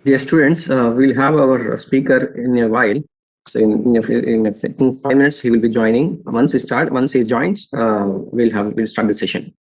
Dear students, we'll have our speaker in a while. So in 5 minutes, he will be joining. Once he joins, we'll start the session.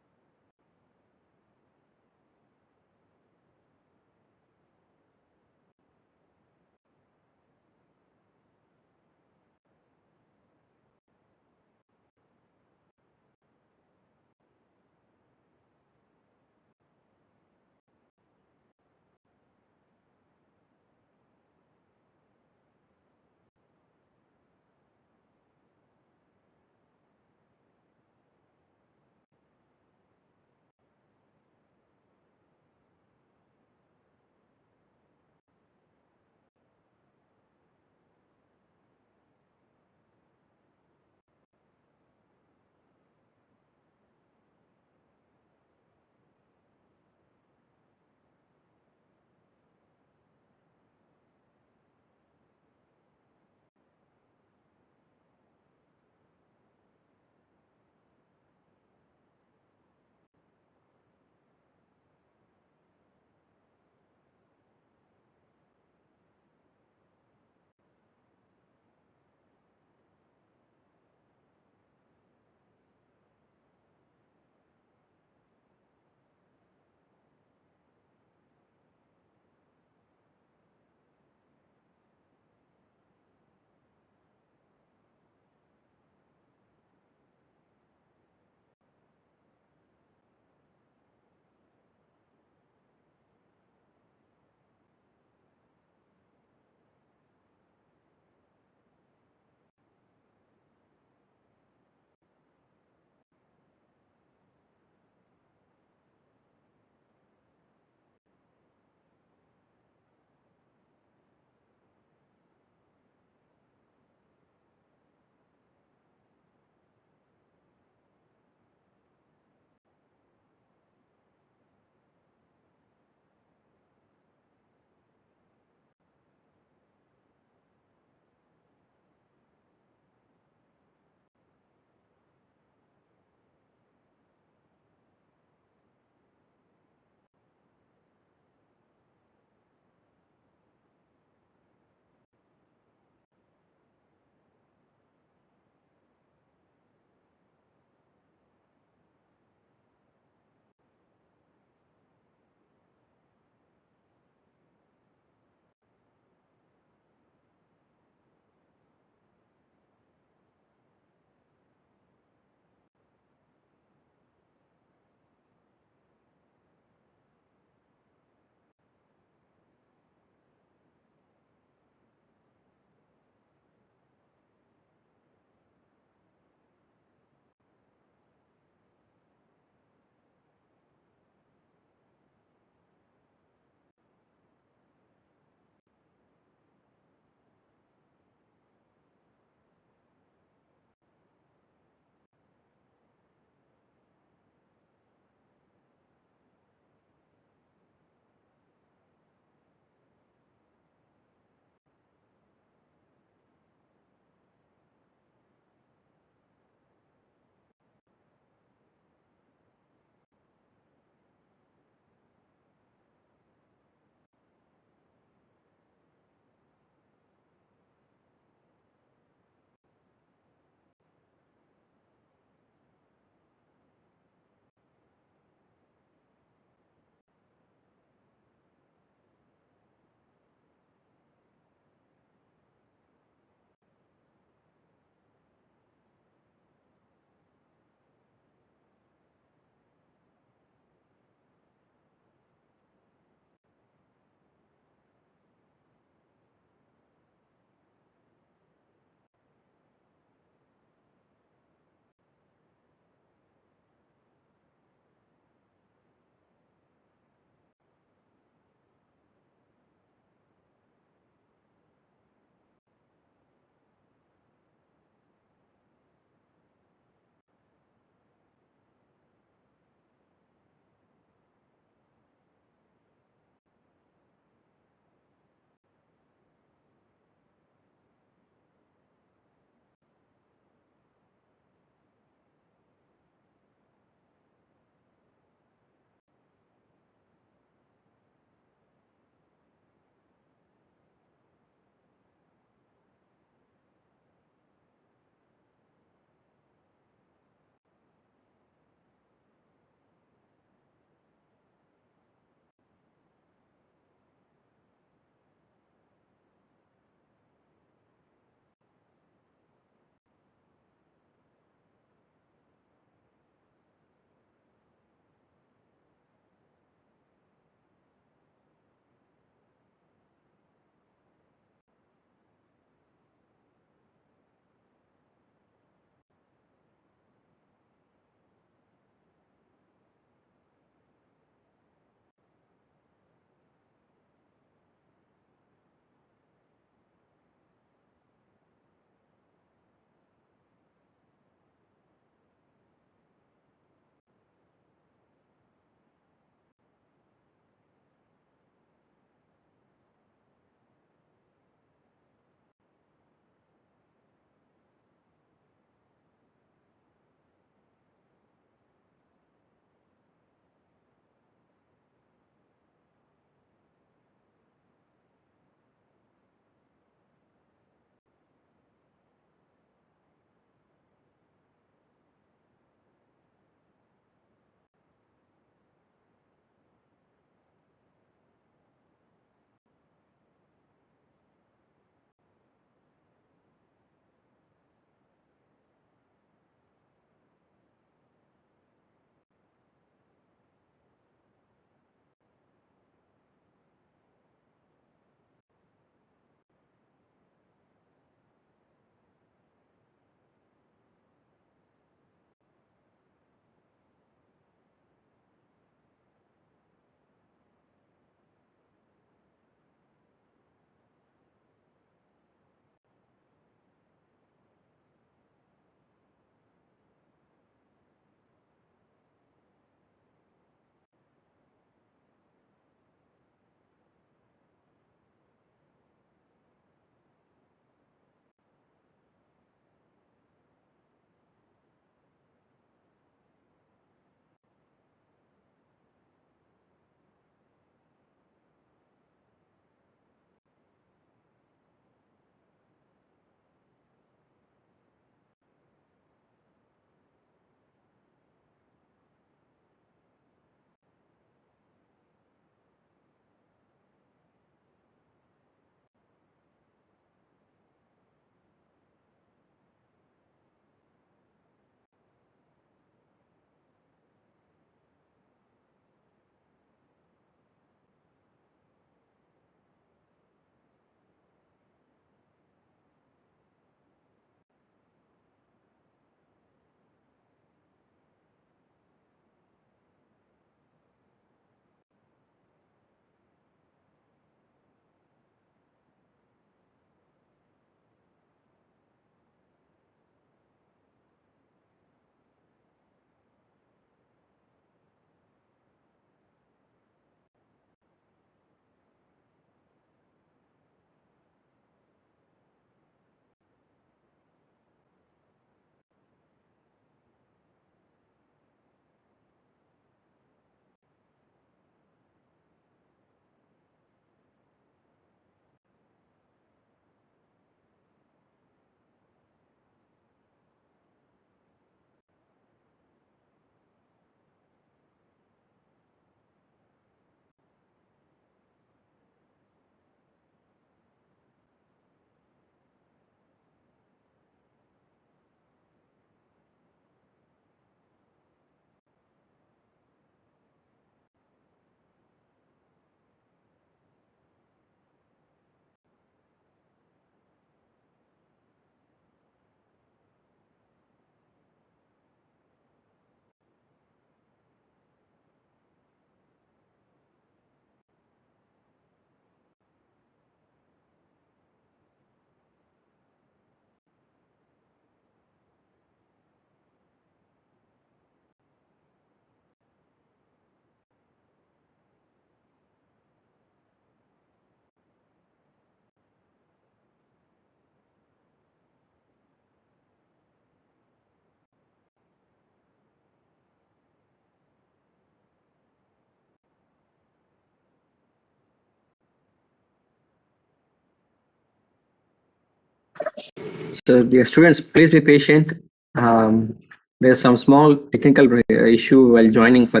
So, dear students, please be patient. Um, there's some small technical issue while joining for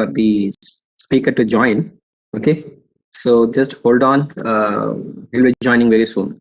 the speaker to join. Okay, so just hold on. He'll be joining very soon.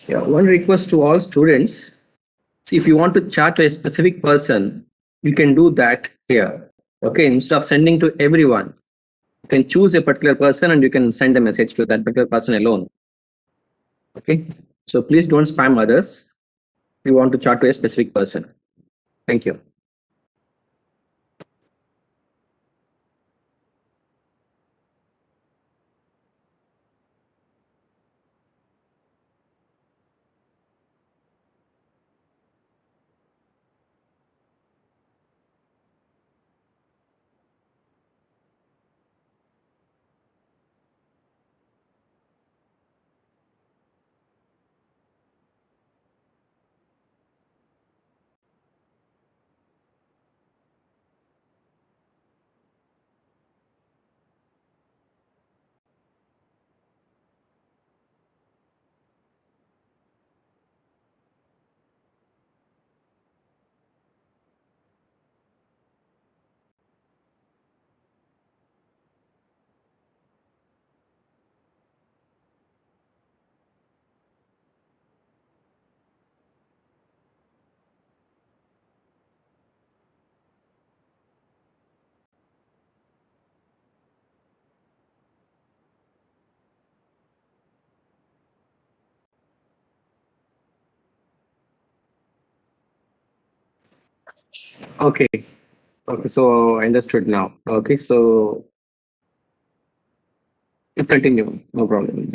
Yeah, one request to all students. See, if you want to chat to a specific person, you can do that here. Okay, instead of sending to everyone, you can choose a particular person and you can send a message to that particular person alone. Okay, so please don't spam others. You want to chat to a specific person. Thank you. Okay. Okay, so I understood now. Okay, so continue. No problem.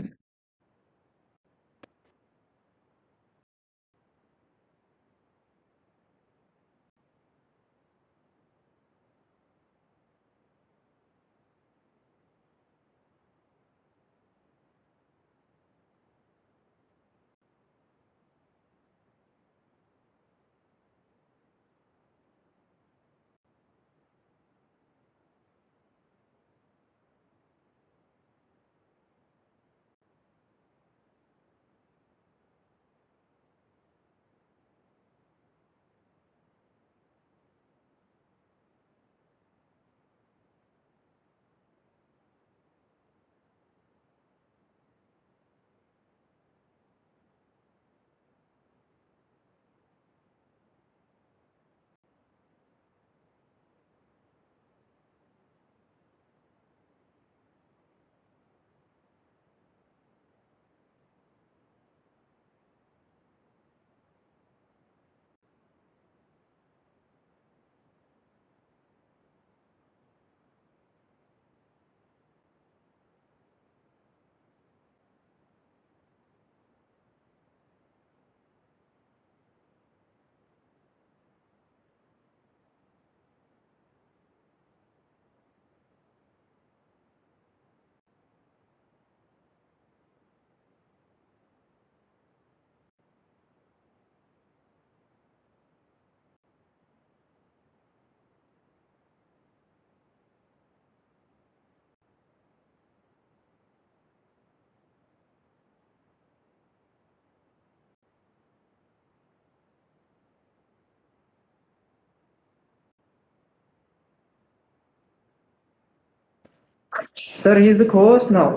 Sir, he is the host now.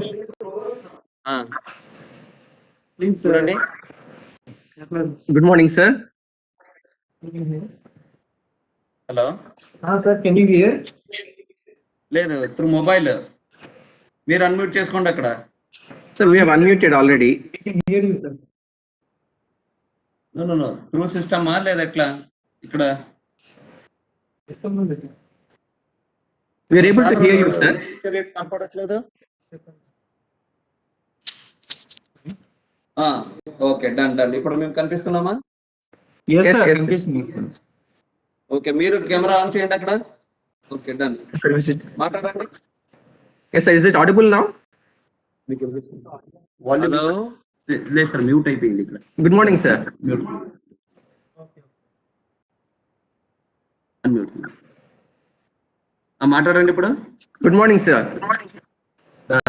Please, చూడండి. Good morning, sir. Hello, Sir, can you hear? లేదు through mobile. మీరు unmute చేసుకోండి అక్కడ. Sir, we have unmuted already. We can hear you, sir. No through సిస్టమా లేదా ఎట్లా? ఇక్కడ We are able to hear you, sir. కనపడట్లేదు. Okay, done. ఇప్పుడు మేము కనిపిస్తున్నామా? Yes, Yes, sir. yes, Continue. Okay, మీరు కెమెరా ఆన్ చేయండి అక్కడ. Okay, done. Sir, is it, మాట్లాడండి. yes, sir, is it audible now? Volume లేదు సార్, మ్యూట్ అయిపోయింది ఇక్కడ. Good morning, sir. Mute unmute. మాట్లాడండి ఇప్పుడు. Good morning, sir.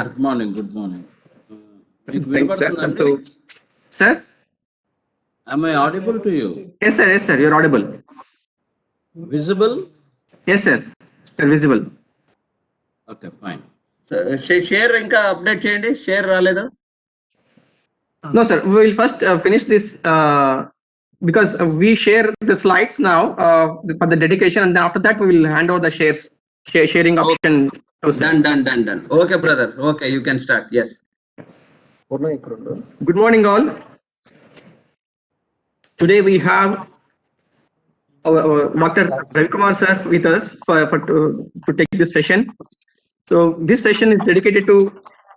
Good morning. Thank you, sir. So, sir? Am I audible to you? Yes, sir, you're audible. Visible? Yes, sir. You're visible. Okay, fine. Share ఇంకా update చేయండి. Share రాలేదు. No, sir. We will first finish this because we share the slides now for the dedication, and then after that we will hand over the sharing option. To sir. Done. Okay, brother. Okay, you can start. Yes. Good morning, all. Today we have our Dr. Ravi Kumar sir with us to take this session. So this session is dedicated to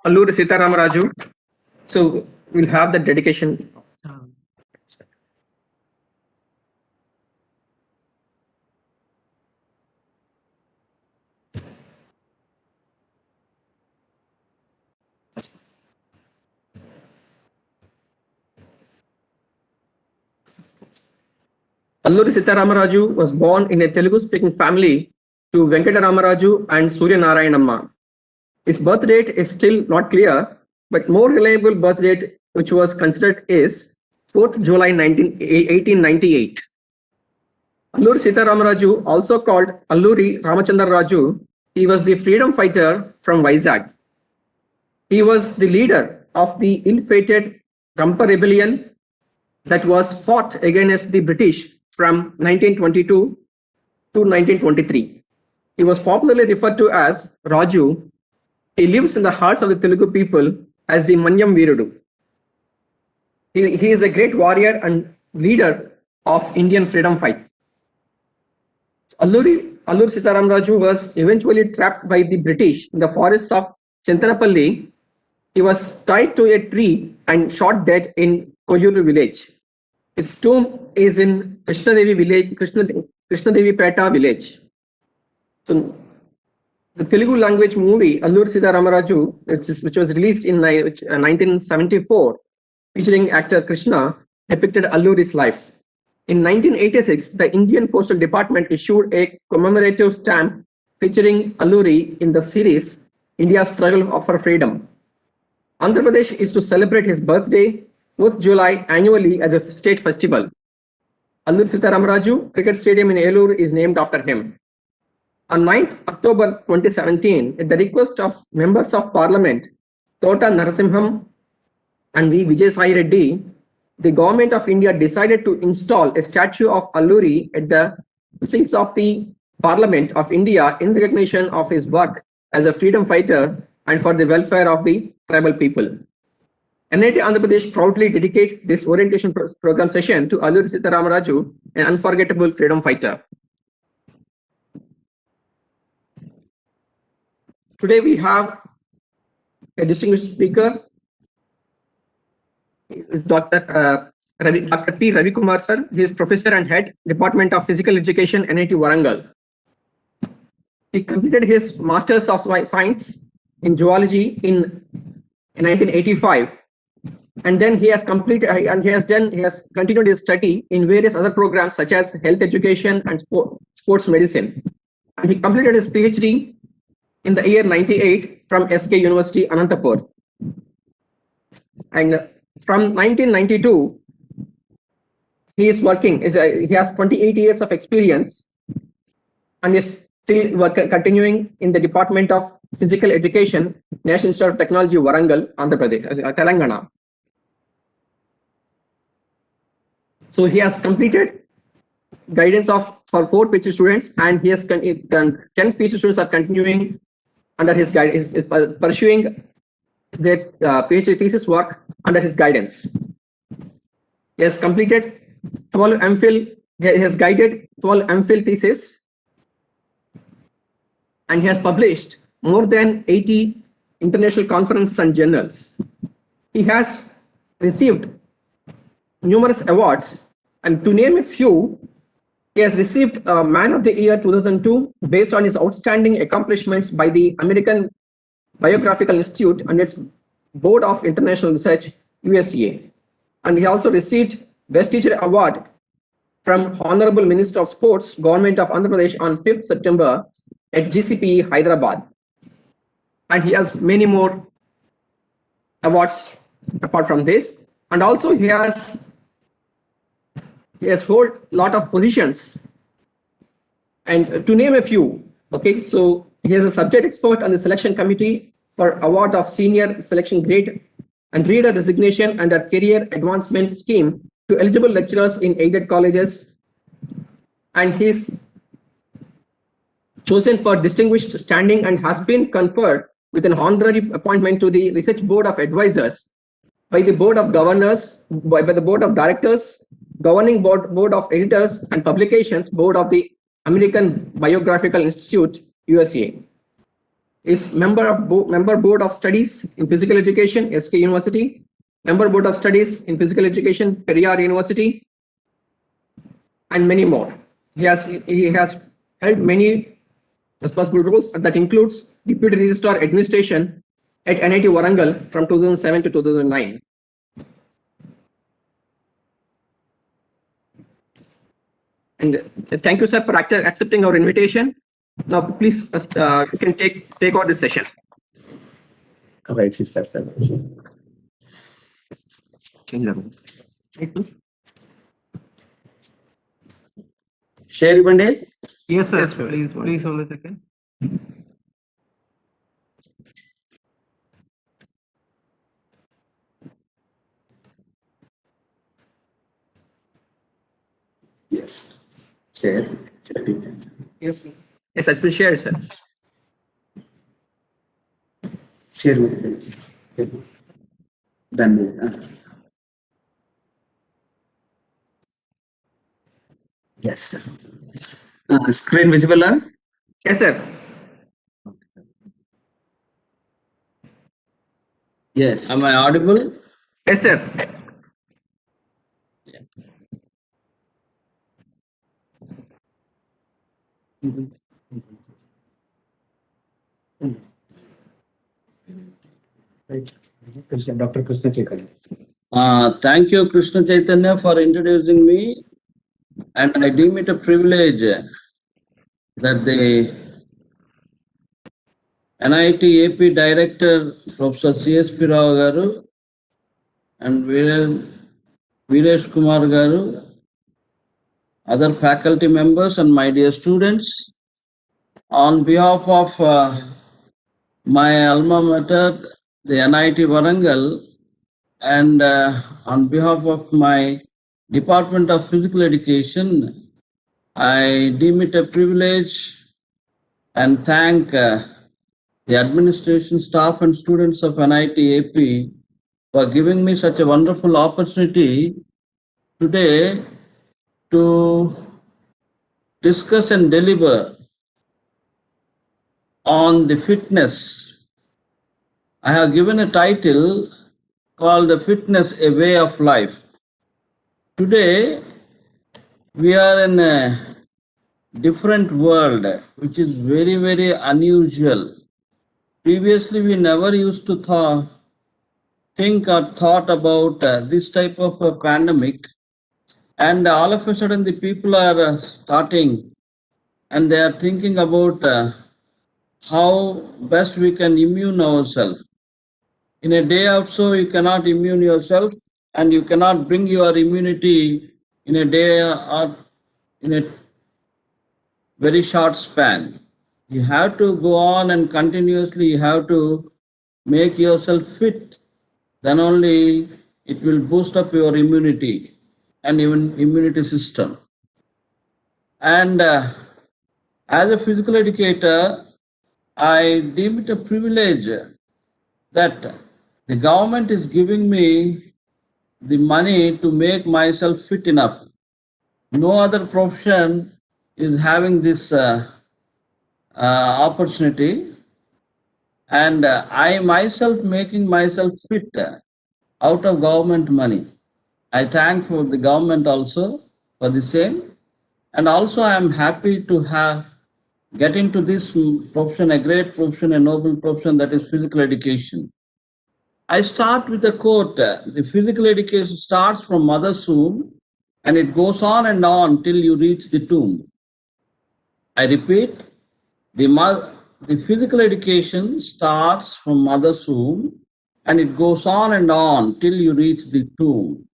Alluri Sitaram Raju. So we'll have the dedication. Alluri Sitaramaraju was born in a Telugu-speaking family to Venkata Ramaraju and Surya Narayanamma. His birth date is still not clear, but more reliable birth date which was considered is 4th July 1898. Alluri Sitaramaraju, also called Alluri Ramachandra Raju, he was the freedom fighter from Vizag. He was the leader of the ill-fated Rampa rebellion that was fought against the British from 1922 to 1923. He was popularly referred to as Raju. He lives in the hearts of the Telugu people as the Manyam Veerudu. He is a great warrior and leader of Indian freedom fight. Alluri Sitaram Raju was eventually trapped by the British in the forests of Chintanapalli. He was tied to a tree and shot dead in Koyuru village. His tomb is in Krishnadevi village, Krishnadevi Peta village. So, the Telugu language movie Alluri Sitaramaraju, which was released in 1974, featuring actor Krishna, depicted Alluri's life. In 1986, the Indian Postal Department issued a commemorative stamp featuring Alluri in the series India's Struggle for Freedom. Andhra Pradesh is to celebrate his birthday 4th July annually as a state festival. Alluri Sitaramaraju Cricket Stadium in Eluru is named after him. On 9th October 2017, at the request of members of Parliament, Tota Narasimham and V. Vijay Sai Reddy, the Government of India decided to install a statue of Alluri at the precincts of the Parliament of India in recognition of his work as a freedom fighter and for the welfare of the tribal people. NIT Andhra Pradesh proudly dedicates this orientation program session to Alluri Sitaramaraju, an unforgettable freedom fighter. Today we have a distinguished speaker, is Dr. P. Ravi Kumar sir. He is professor and head Department of Physical Education, NIT Warangal. He completed his Masters of Science in Zoology in 1985, and then he has continued his study in various other programs such as health education and sports medicine. And he completed his PhD in the year 98 from SK University, Anantapur. And from 1992, he is working. He has 28 years of experience and is still continuing in the Department of Physical Education, National Institute of Technology, Warangal, Andhra Pradesh, Telangana. So he has completed guidance for 4 PhD students, and he has 10 PhD students are continuing under his guidance, is pursuing their PhD thesis work under his guidance. He has completed 12 MPhil. He has guided 12 MPhil thesis, and he has published more than 80 international conferences and journals. He has received numerous awards, and to name a few, he has received Man of the Year 2002 based on his outstanding accomplishments by the American Biographical Institute and its Board of International Research, USA. And he also received Best Teacher Award from Honorable Minister of Sports, Government of Andhra Pradesh on 5th September at GCPE, Hyderabad. And he has many more awards apart from this. And also he has held a lot of positions, and to name a few. Okay, so he is a subject expert on the selection committee for award of senior selection grade and reader designation under career advancement scheme to eligible lecturers in aided colleges, and he is chosen for distinguished standing and has been conferred with an honorary appointment to the Research Board of Advisors by the Board of Governors, by the Board of Directors, Governing Board of Editors and Publications, Board of the American Biographical Institute, USA. Is member Board of Studies in Physical Education, SK University, member Board of Studies in Physical Education, Periyar University, and many more. He has held many responsible roles that includes Deputy Registrar Administration at NIT Warangal from 2007 to 2009. And thank you, sir, for accepting our invitation. Now, please, you can take on this session. Right, sister. Change the room. Share Bande. Yes, sir. Yes, sir. Please hold a second. Yes. Share. Yes, sir. Yes, has been shared, sir. Share with me. Done. Yes, sir. Screen visible? Yes, sir. Yes. Am I audible? Yes, sir. Dr. Krishna Chaitanya. Thank you, Krishna Chaitanya, for introducing me. And I deem it a privilege that the NIT AP Director, Professor C.S.P. Rao Garu and Viresh Kumar Garu, other faculty members and my dear students, on behalf of my alma mater, the NIT Warangal, and on behalf of my Department of Physical Education, I deem it a privilege and thank the administration staff and students of NIT AP for giving me such a wonderful opportunity today to discuss and deliver on the fitness. I have given a title called The Fitness, a Way of Life. Today, we are in a different world, which is very, very unusual. Previously, we never used to think or thought about this type of a pandemic. And all of a sudden, the people are starting and they are thinking about how best we can immune ourselves. In a day or so, you cannot immune yourself and you cannot bring your immunity in a day or in a very short span. You have to go on and continuously you have to make yourself fit. Then only it will boost up your immunity and even immunity system. And as a physical educator, I deem it a privilege that the government is giving me the money to make myself fit enough. No other profession is having this opportunity, and I myself making myself fit out of government money. I thank for the government also for the same, and also I am happy to get into this profession, a great profession, a noble profession, that is physical education. I start with a quote. The physical education starts from mother's womb and it goes on and on till you reach the tomb. I repeat, the physical education starts from mother's womb and it goes on and on till you reach the tomb.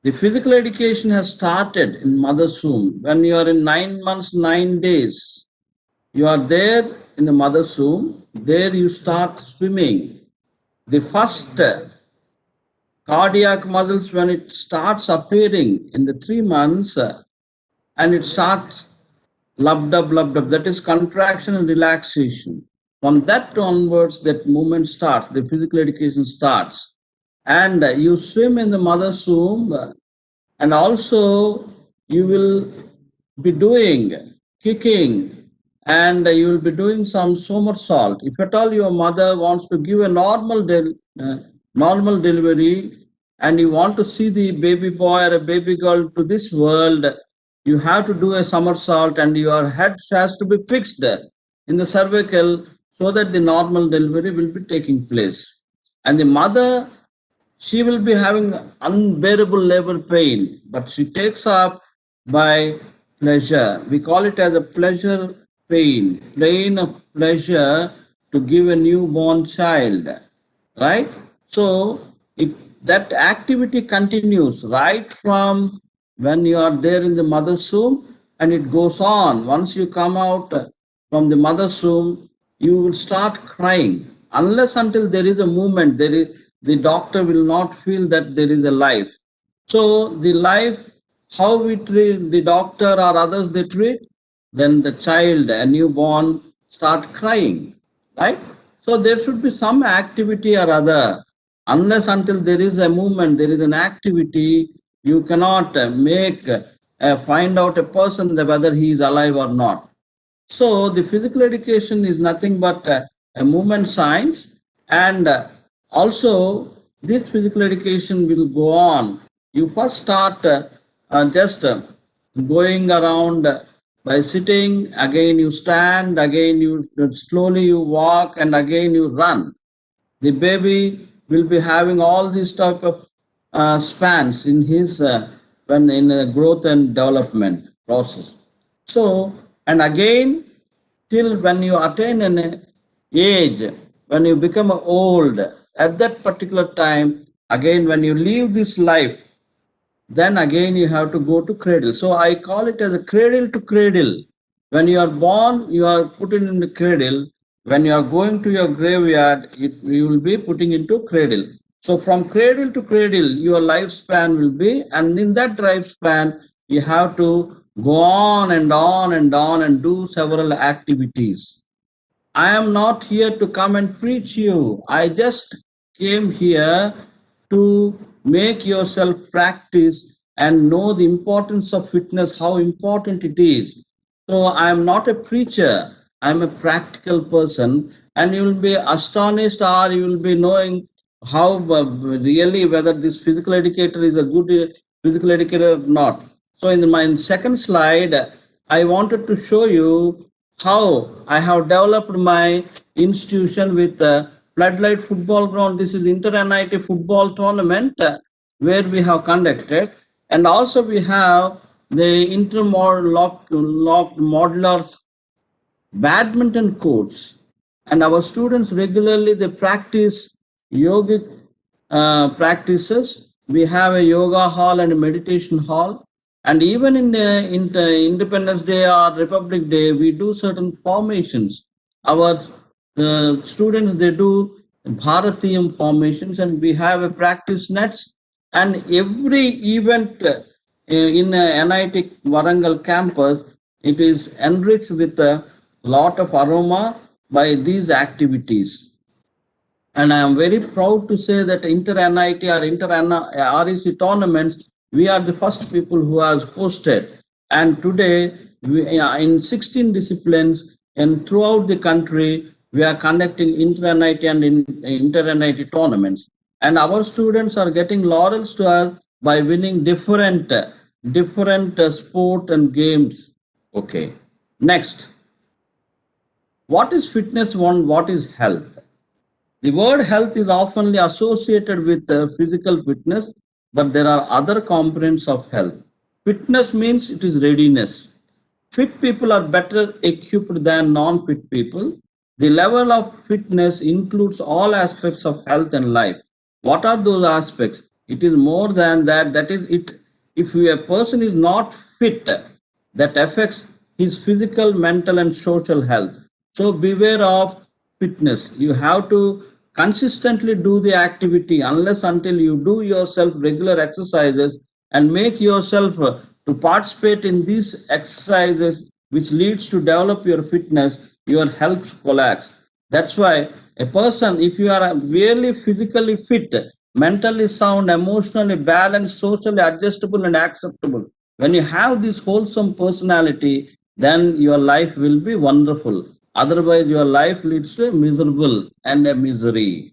The physical education has started in mother's womb. When you are in 9 months, 9 days, you are there in the mother's womb. There you start swimming. The first cardiac muscles, when it starts appearing in the 3 months, and it starts lubbed up, that is contraction and relaxation. From that onwards, that movement starts, the physical education starts. And you swim in the mother's womb, and also you will be doing kicking, and you will be doing some somersault. If at all your mother wants to give a normal delivery, and you want to see the baby boy or a baby girl to this world, you have to do a somersault, and your head has to be fixed in the cervical so that the normal delivery will be taking place. And the mother, she will be having unbearable labor pain, but she takes up by pleasure. We call it as a pleasure pain of pleasure to give a newborn child, right? So that activity continues right from when you are there in the mother's womb, and it goes on. Once you come out from the mother's womb, you will start crying. Unless until there is a movement, the doctor will not feel that there is a life. So the life, how we treat the doctor or others they treat, then the child, a newborn, start crying, right? So there should be some activity or other. Unless until there is a movement, there is an activity, you cannot find out a person whether he is alive or not. So the physical education is nothing but a movement science, and also this physical education will go on. You first start just going around by sitting, again you stand, again you slowly you walk, and again you run. The baby will be having all these type of spans in his when in growth and development process. So, and again, till when you attain an age, when you become old, at that particular time, again when you leave this life, then again you have to go to cradle. So I call it as a cradle to cradle. When you are born, you are put in the cradle. When you are going to your graveyard, you will be putting into cradle. So from cradle to cradle, your lifespan will be, and in that lifespan, you have to go on and on and on and do several activities. I am not here to come and preach you. I just came here to make yourself practice and know the importance of fitness, how important it is. So I am not a preacher. I am a practical person, and you will be astonished, or you will be knowing how really whether this physical educator is a good physical educator or not. So in my second slide, I wanted to show you how I have developed my institution with Floodlight Football Ground. This is inter-NIT football tournament where we have conducted, and also we have the locked modular badminton courts, and our students regularly they practice yogic practices. We have a yoga hall and a meditation hall, and even in the Independence Day or Republic Day, we do certain formations. Our students they do Bharatiyam formations, and we have a practice nets. And every event in NIT Warangal campus, it is enriched with a lot of aroma by these activities. And I am very proud to say that inter-NIT or inter-REC tournaments, we are the first people who has hosted. And today, in 16 disciplines and throughout the country, we are conducting inter-NIT and inter-NIT tournaments. And our students are getting laurels to us by winning different sport and games. Okay. Next. What is fitness? What is health? The word health is often associated with physical fitness, but there are other components of health. Fitness means it is readiness. Fit people are better equipped than non-fit people. The level of fitness includes all aspects of health and life. What are those aspects? It is more than that. That is it. If a person is not fit, that affects his physical, mental, and social health. So beware of fitness. You have to consistently do the activity unless until you do yourself regular exercises and make yourself to participate in these exercises which leads to develop your fitness, your health collapse. That's why a person, if you are really physically fit, mentally sound, emotionally balanced, socially adjustable and acceptable, when you have this wholesome personality, then your life will be wonderful. Otherwise, your life leads to a miserable and a misery.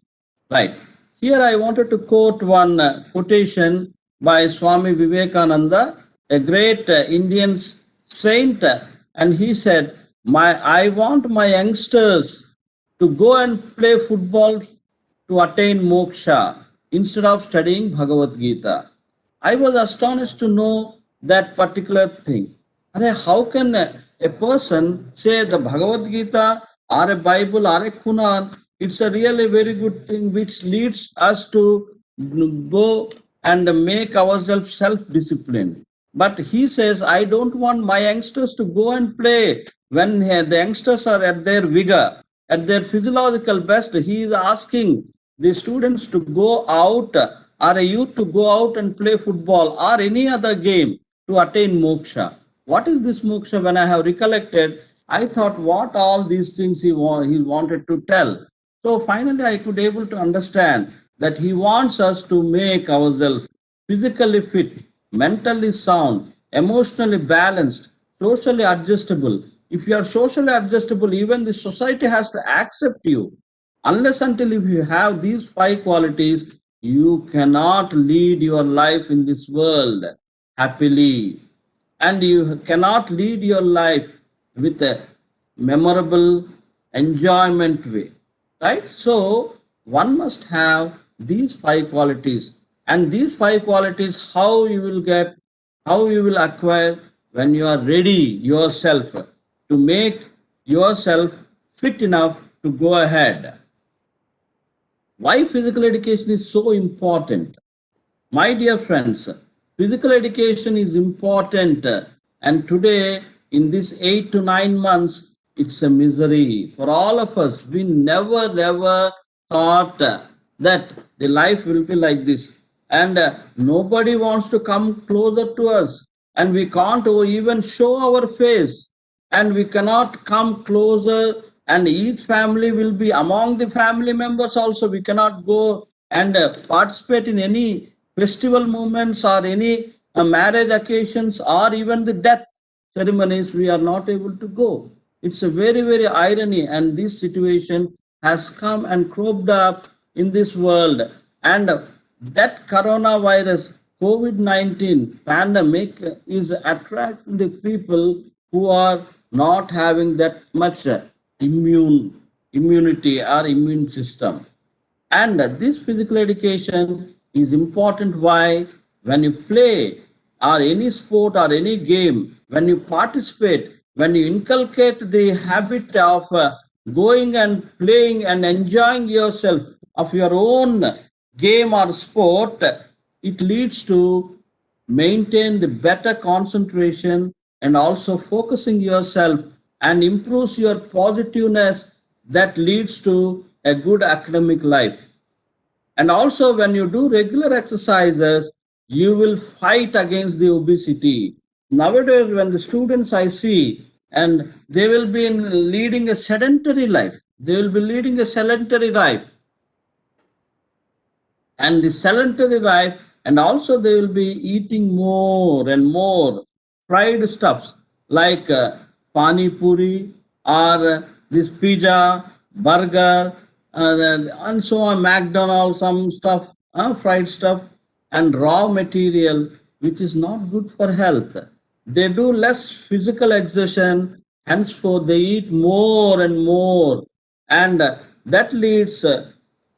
Right. Here I wanted to quote one quotation by Swami Vivekananda, a great Indian saint, and he said, I want my youngsters to go and play football to attain moksha instead of studying Bhagavad Gita. I was astonished to know that particular thing. How can a person say the Bhagavad Gita or a Bible or a Quran? It's a really very good thing which leads us to go and make ourselves self-disciplined. But he says, I don't want my youngsters to go and play when the youngsters are at their vigor, at their physiological best. He is asking the students to go out or a youth to go out and play football or any other game to attain moksha. What is this moksha? When I have recollected, I thought what all these things he wanted to tell. So finally I could able to understand that he wants us to make ourselves physically fit, mentally sound, emotionally balanced, socially adjustable. If you are socially adjustable, even the society has to accept you. Unless until if you have these five qualities, you cannot lead your life in this world happily. And you cannot lead your life with a memorable enjoyment way. Right? So one must have these five qualities. And these five qualities, how you will get, how you will acquire when you are ready yourself to make yourself fit enough to go ahead. Why physical education is so important? My dear friends, physical education is important, and today, in this 8 to 9 months, it's a misery for all of us. We never thought that the life will be like this, and nobody wants to come closer to us, and we can't even show our face, and we cannot come closer, and each family will be among the family members also. We cannot go and participate in any festival moments or any marriage occasions or even the death ceremonies. We are not able to go. It's a very irony, and this situation has come and cropped up in this world. And that coronavirus, COVID-19 pandemic is attracting the people who are not having that much immunity or immune system. And this physical education is important. Why? When you play or any sport or any game, when you participate, when you inculcate the habit of going and playing and enjoying yourself of your own game or sport, it leads to maintain the better concentration and also focusing yourself and improves your positiveness that leads to a good academic life. And also, when you do regular exercises, you will fight against the obesity. Nowadays, when the students I see, and they will be leading a sedentary life, they will be leading a sedentary life, and the sedentary life, and also they will be eating more and more fried stuffs like pani puri or this pizza, burger, and so on, McDonald's, some stuff, fried stuff, and raw material, which is not good for health. They do less physical exertion, henceforth they eat more and more, and that leads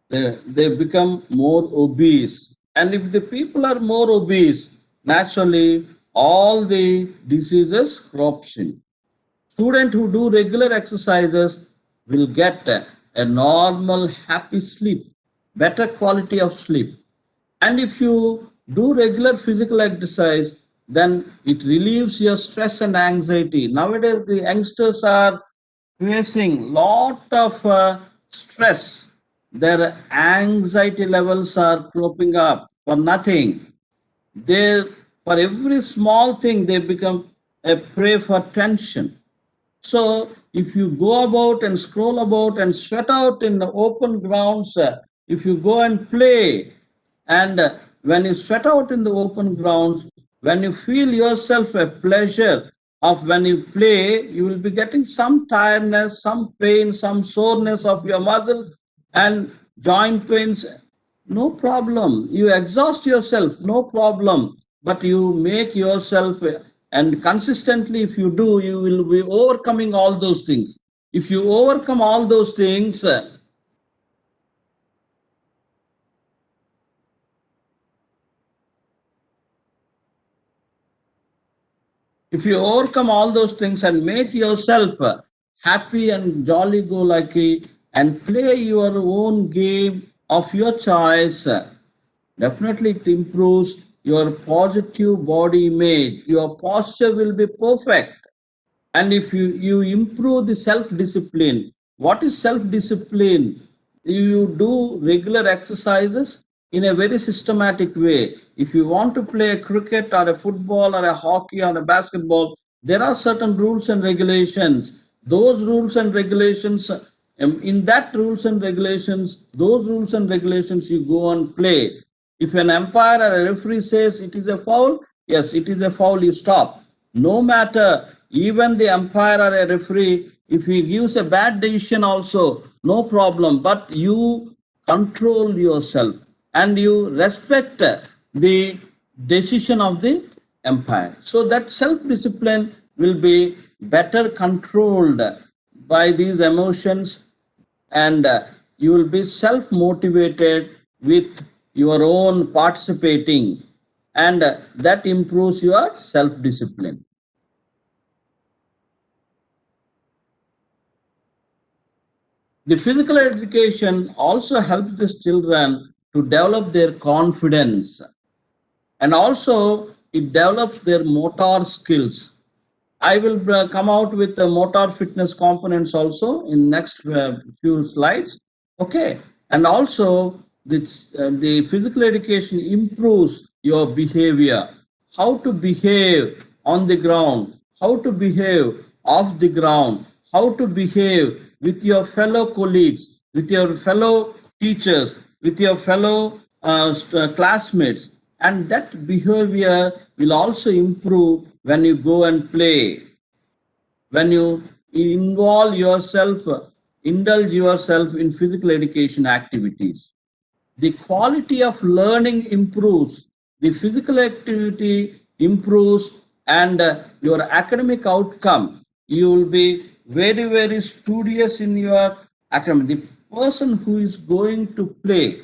they become more obese. And if the people are more obese, naturally all the diseases crops in. Students who do regular exercises will get a normal, happy sleep, better quality of sleep. And if you do regular physical exercise, then it relieves your stress and anxiety. Nowadays, the youngsters are facing lot of stress their anxiety levels are cropping up for nothing. They, for every small thing, they become a prey for tension. So if you go about and scroll about and sweat out in the open grounds, if you go and play, and when you sweat out in the open grounds, when you feel yourself a pleasure of when you play, you will be getting some tiredness, some pain, some soreness of your muscles and joint pains. No problem. You exhaust yourself, no problem. But you make yourself, and consistently, if you do, you will be overcoming all those things. If you overcome all those things, if you overcome all those things and make yourself happy and jolly go lucky and play your own game of your choice, definitely it improves your positive body image. Your posture will be perfect. And if you improve the self discipline, what is self discipline? You do regular exercises in a very systematic way. If you want to play a cricket or a football or a hockey or a basketball, there are certain rules and regulations. Those rules and regulations, in that rules and regulations, those rules and regulations, you go and play. If an umpire or a referee says it is a foul, yes, it is a foul, you stop. No matter, even the umpire or a referee, if he gives a bad decision also, no problem. But you control yourself and you respect the decision of the umpire. So that self-discipline will be better controlled by these emotions, and you will be self-motivated with your own participating, and that improves your self-discipline. The physical education also helps these children to develop their confidence, and also it develops their motor skills. I will come out with the motor fitness components also in next few slides. Okay, and also the physical education improves your behavior, how to behave on the ground, how to behave off the ground, how to behave with your fellow colleagues, with your fellow teachers, with your fellow classmates, and that behavior will also improve when you go and play, when you involve yourself, indulge yourself in physical education activities. The quality of learning improves, the physical activity improves, and your academic outcome, you will be very, very studious in your academic. The person who is going to play,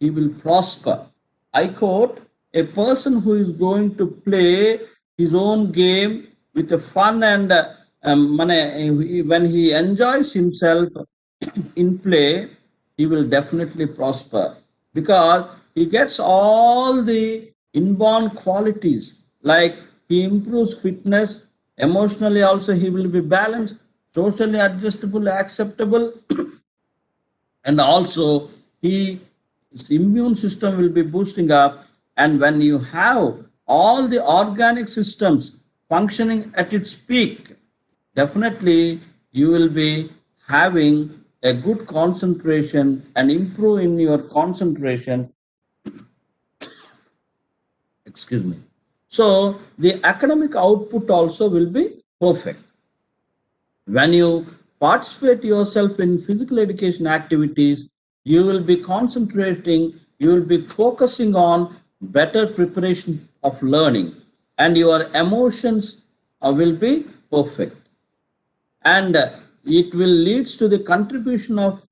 he will prosper. I quote, a person who is going to play his own game with a fun and when he enjoys himself in play, he will definitely prosper because he gets all the inborn qualities, like he improves fitness, emotionally also he will be balanced, socially adjustable, acceptable, and also he, his immune system will be boosting up. And when you have all the organic systems functioning at its peak, definitely you will be having a good concentration and improve in your concentration. Excuse me. So the academic output also will be perfect. When you participate yourself in physical education activities, you will be concentrating, you will be focusing on better preparation of learning, and your emotions will be perfect. And it will leads to the contribution of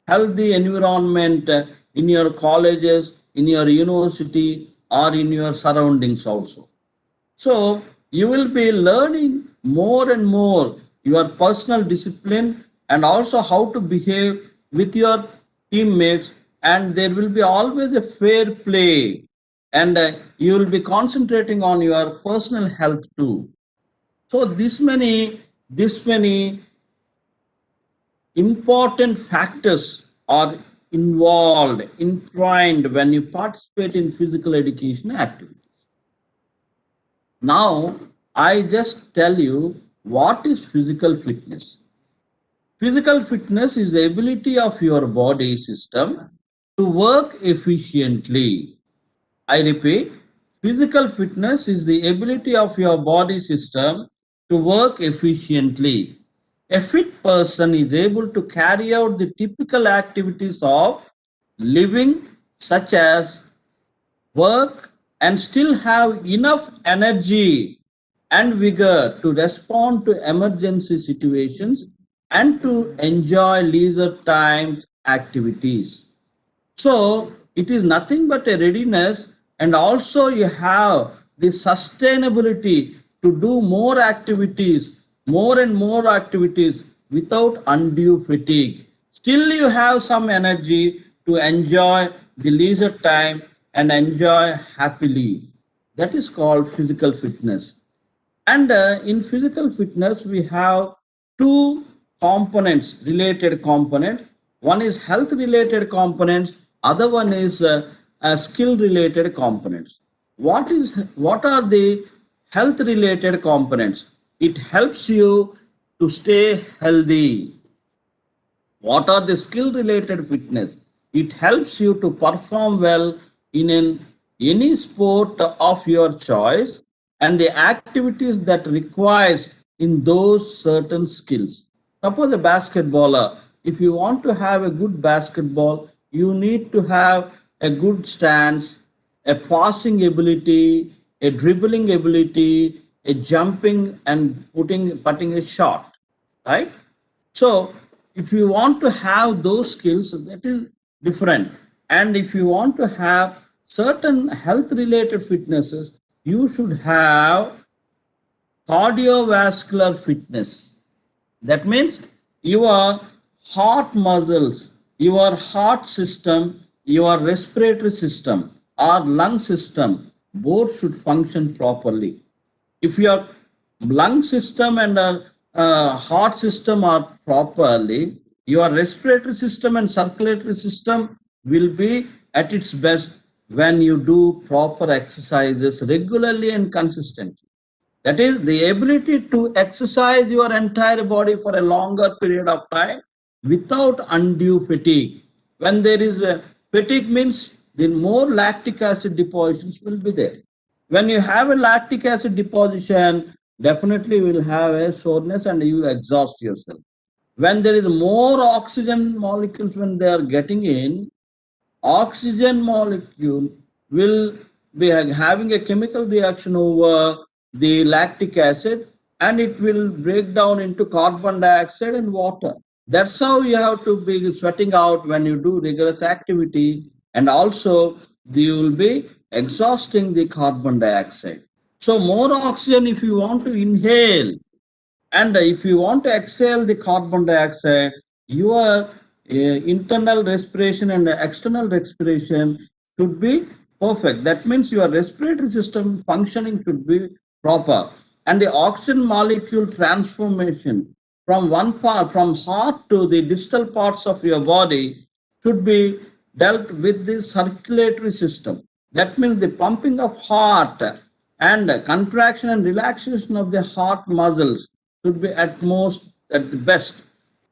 healthy environment in your colleges, in your university, or in your surroundings also. So you will be learning more and more your personal discipline and also how to behave with your teammates, and there will be always a fair play, and you will be concentrating on your personal health too. So this many important factors are involved, entwined when you participate in physical education activities. Now, I just tell you what is physical fitness. Physical fitness is the ability of your body system to work efficiently. I repeat, physical fitness is the ability of your body system to work efficiently. A fit person is able to carry out the typical activities of living, such as work, and still have enough energy and vigor to respond to emergency situations and to enjoy leisure time activities. So it is nothing but a readiness, and also you have the sustainability to do more activities, more and more activities without undue fatigue. Still, you have some energy to enjoy the leisure time and enjoy happily. That is called physical fitness. And in physical fitness, we have two components, related component. One is health related components, other one is skill related components. What are the health related components? It helps you to stay healthy. What are the skill related fitness? It helps you to perform well in any sport of your choice and the activities that requires in those certain skills. Suppose a basketballer, if you want to have a good basketball, you need to have a good stance, a passing ability, a dribbling ability, a jumping and putting a shot, right? So if you want to have those skills, that is different. And if you want to have certain health related fitnesses, you should have cardiovascular fitness. That means your heart muscles, your heart system, your respiratory system or lung system, both should function properly. If your lung system and heart system are properly, your respiratory system and circulatory system will be at its best when you do proper exercises regularly and consistently. That is the ability to exercise your entire body for a longer period of time without undue fatigue. When there is a fatigue means the more lactic acid depositions will be there. When you have a lactic acid deposition, definitely you will have a soreness and you exhaust yourself. When there is more oxygen molecules when they are getting in, oxygen molecule will be having a chemical reaction over the lactic acid and it will break down into carbon dioxide and water. That's how you have to be sweating out when you do rigorous activity, and also you will be exhausting the carbon dioxide. So more oxygen if you want to inhale, and if you want to exhale the carbon dioxide, your internal respiration and external respiration should be perfect. That means your respiratory system functioning should be proper. And the oxygen molecule transformation from one part, from heart to the distal parts of your body, should be dealt with the circulatory system. That means the pumping of heart and contraction and relaxation of the heart muscles should be at the best.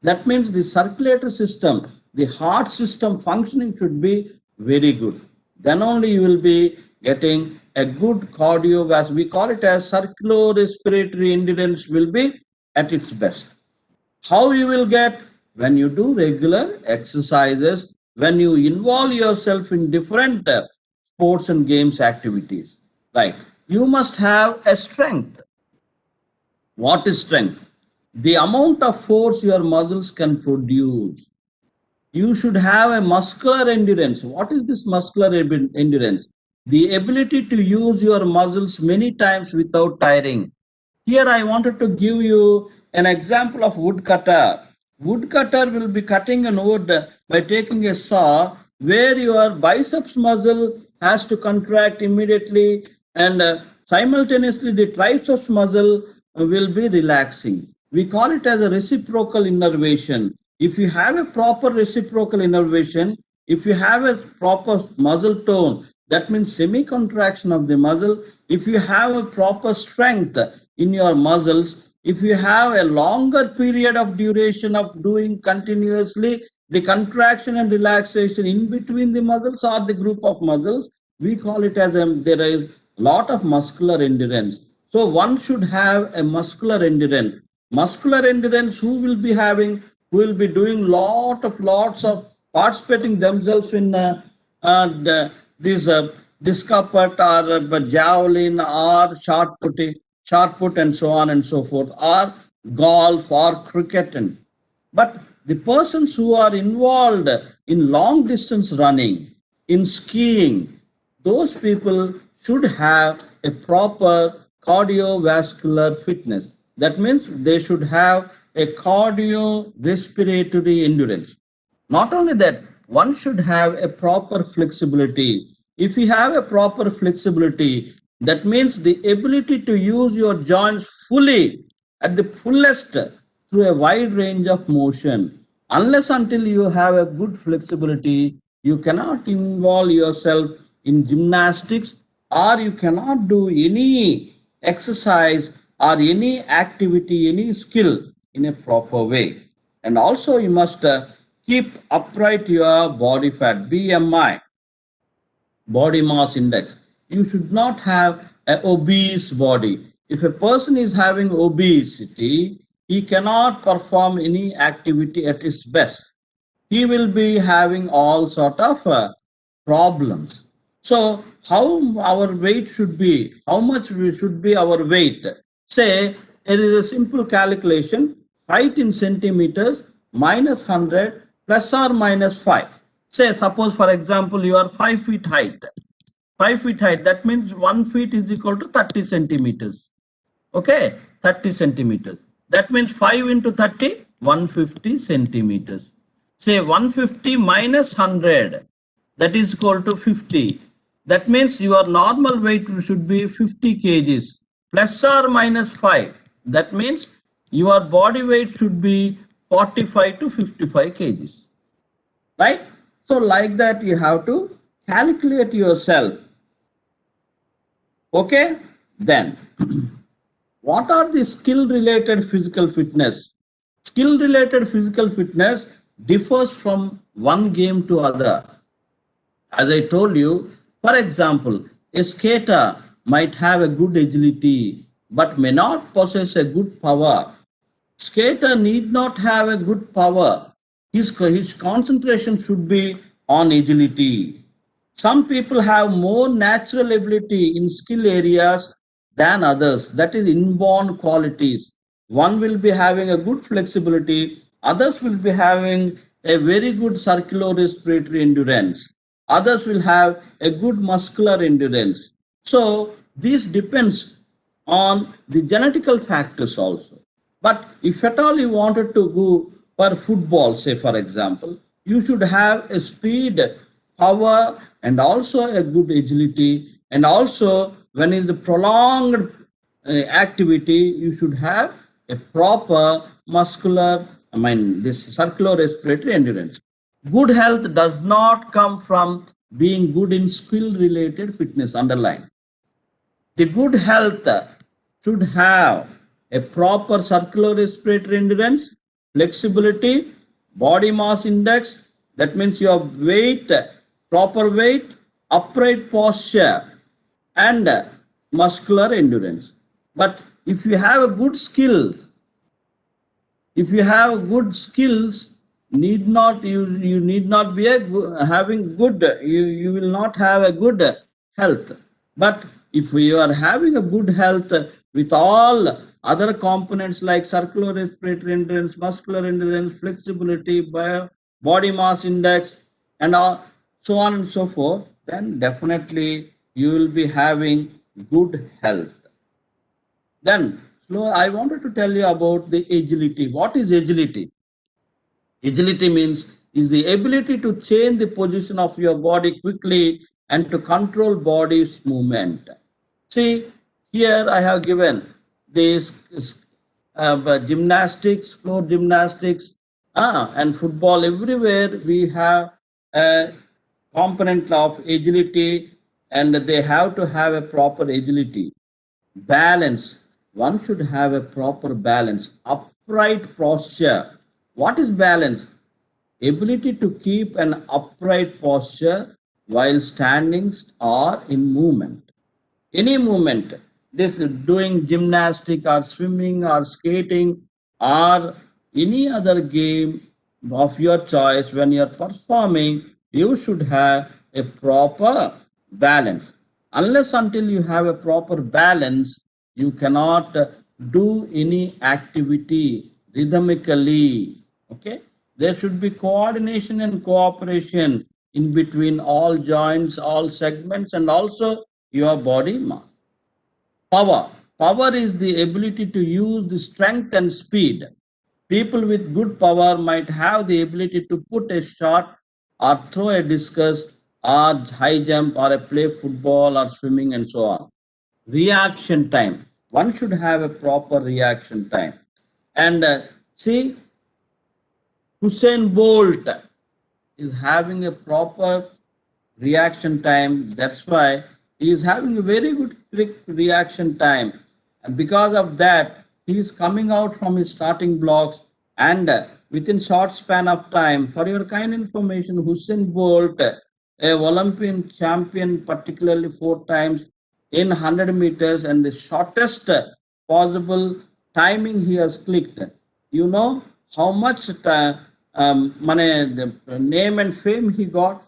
That means the circulatory system, the heart system functioning should be very good. Then only you will be getting a good cardiovascular. We call it as circulo-respiratory endurance will be at its best. How you will get? When you do regular exercises, when you involve yourself in different sports and games activities, right? You must have a strength. What is strength? The amount of force your muscles can produce. You should have a muscular endurance. What is this muscular endurance? The ability to use your muscles many times without tiring. Here I wanted to give you an example of woodcutter. Woodcutter will be cutting an wood by taking a saw where your biceps muscle has to contract immediately, and simultaneously the triceps muscle will be relaxing. We call it as a reciprocal innervation. If you have a proper reciprocal innervation, If you have a proper muscle tone, that means semi-contraction of the muscle. If you have a proper strength in your muscles, if you have a longer period of duration of doing continuously, the contraction and relaxation in between the muscles or the group of muscles, we call it as there is lot of muscular endurance. So one should have a muscular endurance. Muscular endurance, who will be having, who will be doing lots of participating themselves in this discus put or javelin or shot put and so on and so forth, or golf or cricket. But the persons who are involved in long distance running, in skiing, those people should have a proper cardiovascular fitness. That means they should have a cardiorespiratory endurance. Not only that, one should have a proper flexibility. If you have a proper flexibility, that means the ability to use your joints fully at the fullest through a wide range of motion. Unless until you have a good flexibility, you cannot involve yourself in gymnastics, or you cannot do any exercise or any activity, any skill in a proper way. And also you must keep upright your body fat, BMI, body mass index. You should not have an obese body. If a person is having obesity, he cannot perform any activity at his best. He will be having all sort of problems. So how our weight should be, how much should be our weight? Say it is a simple calculation, height in centimeters minus 100 plus or minus 5. Say suppose for example you are 5 feet height. 5 feet height, that means 1 feet is equal to 30 centimeters. Okay, 30 centimeters. That means 5 into 30, 150 centimeters. Say 150 minus 100, that is equal to 50. That means your normal weight should be 50 kgs plus or minus 5. That means your body weight should be 45 to 55 kgs. Right? So like that you have to calculate yourself. Okay? Then what are the skill related physical fitness? Skill related physical fitness differs from one game to other. As I told you, for example, a skater might have a good agility but may not possess a good power. Skater need not have a good power. His concentration should be on agility. Some people have more natural ability in skill areas than others. That is inborn qualities. One will be having a good flexibility, others will be having a very good circulorespiratory endurance, others will have a good muscular endurance. So this depends on the genetical factors also. But if at all you wanted to go for football, say for example, you should have a speed, power, and also a good agility. And also, when is the prolonged activity, you should have a proper this circular respiratory endurance. Good health does not come from being good in skill related fitness, underline. The good health should have a proper circular respiratory endurance, flexibility, body mass index, that means your weight, proper weight, upright posture, and muscular endurance. But if you have a good skill, if you have good skills, need not you need not be having good, you will not have a good health. But if you are having a good health with all other components like circular respiratory endurance, muscular endurance, flexibility, body mass index, and all, so on and so forth, then definitely you will be having good health. Then I wanted to tell you about the agility. What is agility? Agility means is the ability to change the position of your body quickly and to control body's movement. See, here I have given this gymnastics, floor gymnastics, and football. Everywhere we have a component of agility, and they have to have a proper agility. Balance. One should have a proper balance. Upright posture. What is balance? Ability to keep an upright posture while standing or in movement. Any movement, this is doing gymnastic or swimming or skating or any other game of your choice, when you are performing, you should have a proper balance. Unless until you have a proper balance, you cannot do any activity rhythmically. Okay, there should be coordination and cooperation in between all joints, all segments, and also your body mass. Power. Power is the ability to use the strength and speed. People with good power might have the ability to put a shot or throw a discus or high jump or play football or swimming and so on. Reaction time. One should have a proper reaction time. And see, Hussein Bolt is having a proper reaction time. That's why he is having a very good quick reaction time. And because of that, he is coming out from his starting blocks and within short span of time. For your kind information, Hussein Bolt, a Olympian champion, particularly 4 times in 100 meters, and the shortest possible timing he has clicked. You know how much name and fame he got?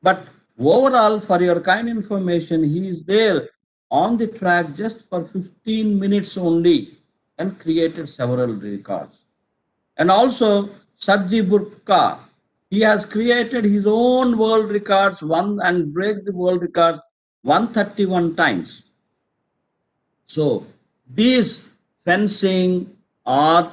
But overall, for your kind information, he is there on the track just for 15 minutes only and created several records. And also, Sarji Burka, he has created his own world records and break the world records 131 times. So these fencing or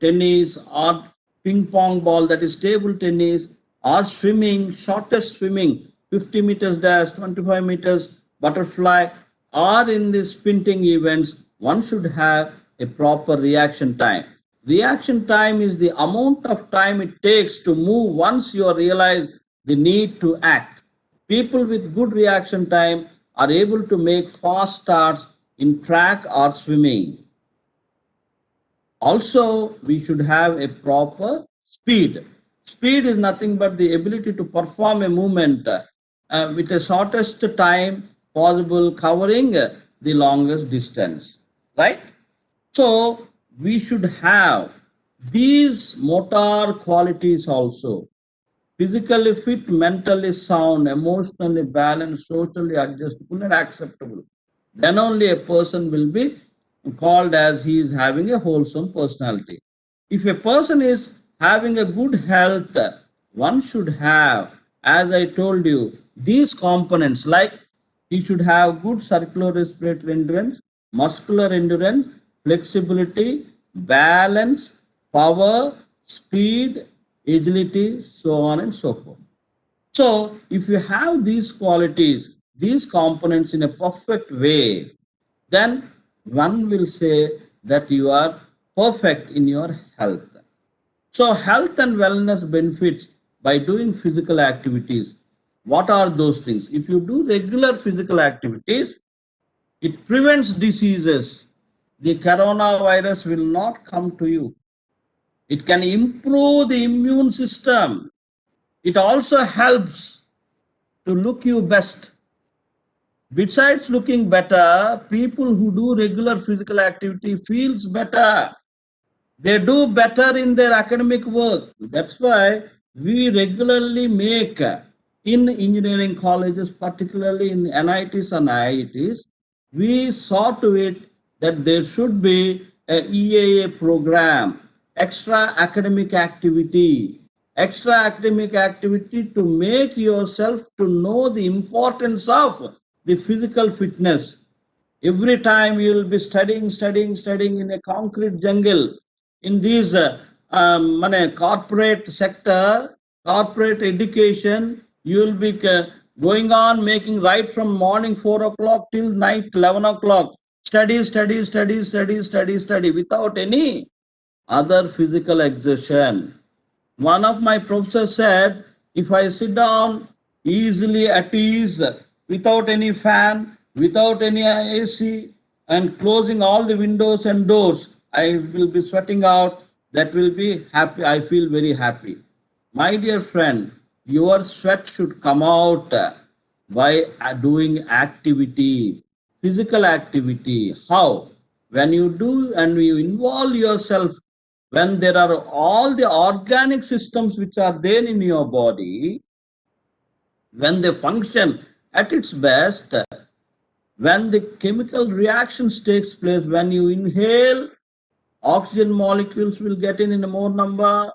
tennis or ping pong ball, that is table tennis, or swimming, shortest swimming, 50 meters dash, 25 meters butterfly, or in the sprinting events, one should have a proper reaction time. Reaction time is the amount of time it takes to move once you realize the need to act. People with good reaction time are able to make fast starts in track or swimming. Also, we should have a proper speed. Speed is nothing but the ability to perform a movement with the shortest time possible, covering the longest distance, right? So we should have these motor qualities also. Physically fit, mentally sound, emotionally balanced, socially adjustable and acceptable. Then only a person will be called as he is having a wholesome personality. If a person is having a good health, one should have, as I told you, these components, like he should have good circular respiratory endurance, muscular endurance, flexibility, balance, power, speed, agility, so on and so forth. So if you have these qualities, these components in a perfect way, then one will say that you are perfect in your health. So health and wellness benefits by doing physical activities. What are those things? If you do regular physical activities, it prevents diseases. The coronavirus will not come to you. It can improve the immune system. It also helps to look you best. Besides looking better, people who do regular physical activity feels better. They do better in their academic work. That's why we regularly make in engineering colleges, particularly in NITs and IITs, we saw to it that there should be a EAA program, extra academic activity, to make yourself to know the importance of the physical fitness. Every time you will be studying in a concrete jungle, in these corporate sector, corporate education, you will be going on making right from morning 4 o'clock till night 11 o'clock. Study without any other physical exertion. One of my professors said, if I sit down easily at ease, without any fan, without any AC, and closing all the windows and doors, I will be sweating out. That will be happy. I feel very happy. My dear friend, your sweat should come out by doing activity, physical activity. How? When you do and you involve yourself, when there are all the organic systems which are there in your body, when they function at its best, when the chemical reactions takes place, when you inhale, oxygen molecules will get in a more number.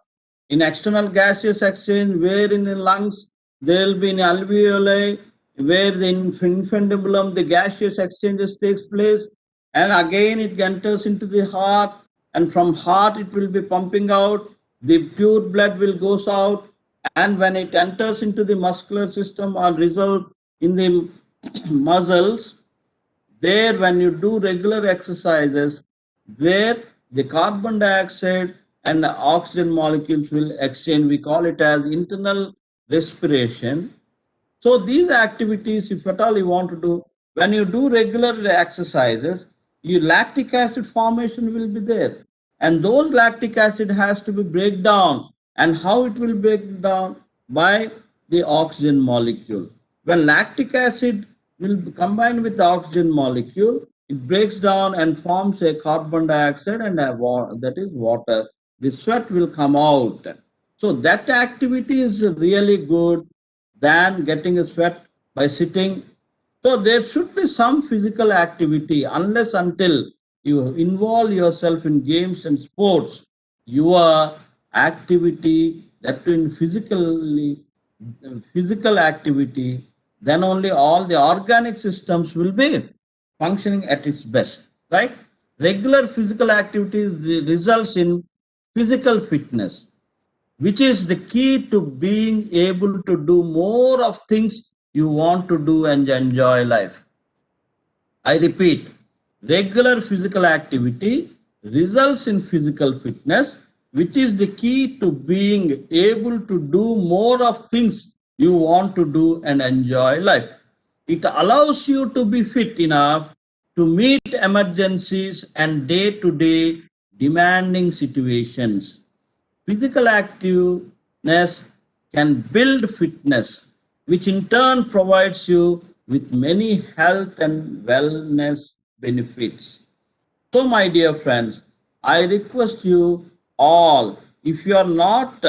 In external gaseous exchange, where in the lungs, there will be in alveoli, where the infundibulum, the gaseous exchanges takes place, and again it enters into the heart, and from heart it will be pumping out, the pure blood will goes out, and when it enters into the muscular system or result in the muscles, there when you do regular exercises, where the carbon dioxide and the oxygen molecules will exchange, we call it as internal respiration. So these activities, if at all you want to do, when you do regular exercises, your lactic acid formation will be there. And those lactic acid has to be break down. And how it will break down? By the oxygen molecule. When lactic acid will combine with the oxygen molecule, it breaks down and forms a carbon dioxide and that is water. The sweat will come out. So that activity is really good than getting a sweat by sitting. So there should be some physical activity unless until you involve yourself in games and sports. Your activity that in physical activity, then only all the organic systems will be functioning at its best, right? Regular physical activity results in physical fitness, which is the key to being able to do more of things you want to do and enjoy life. I repeat, regular physical activity results in physical fitness, which is the key to being able to do more of things you want to do and enjoy life. It allows you to be fit enough to meet emergencies and day-to-day demanding situations. Physical activeness can build fitness, which in turn provides you with many health and wellness benefits. So, my dear friends, I request you all, if you are not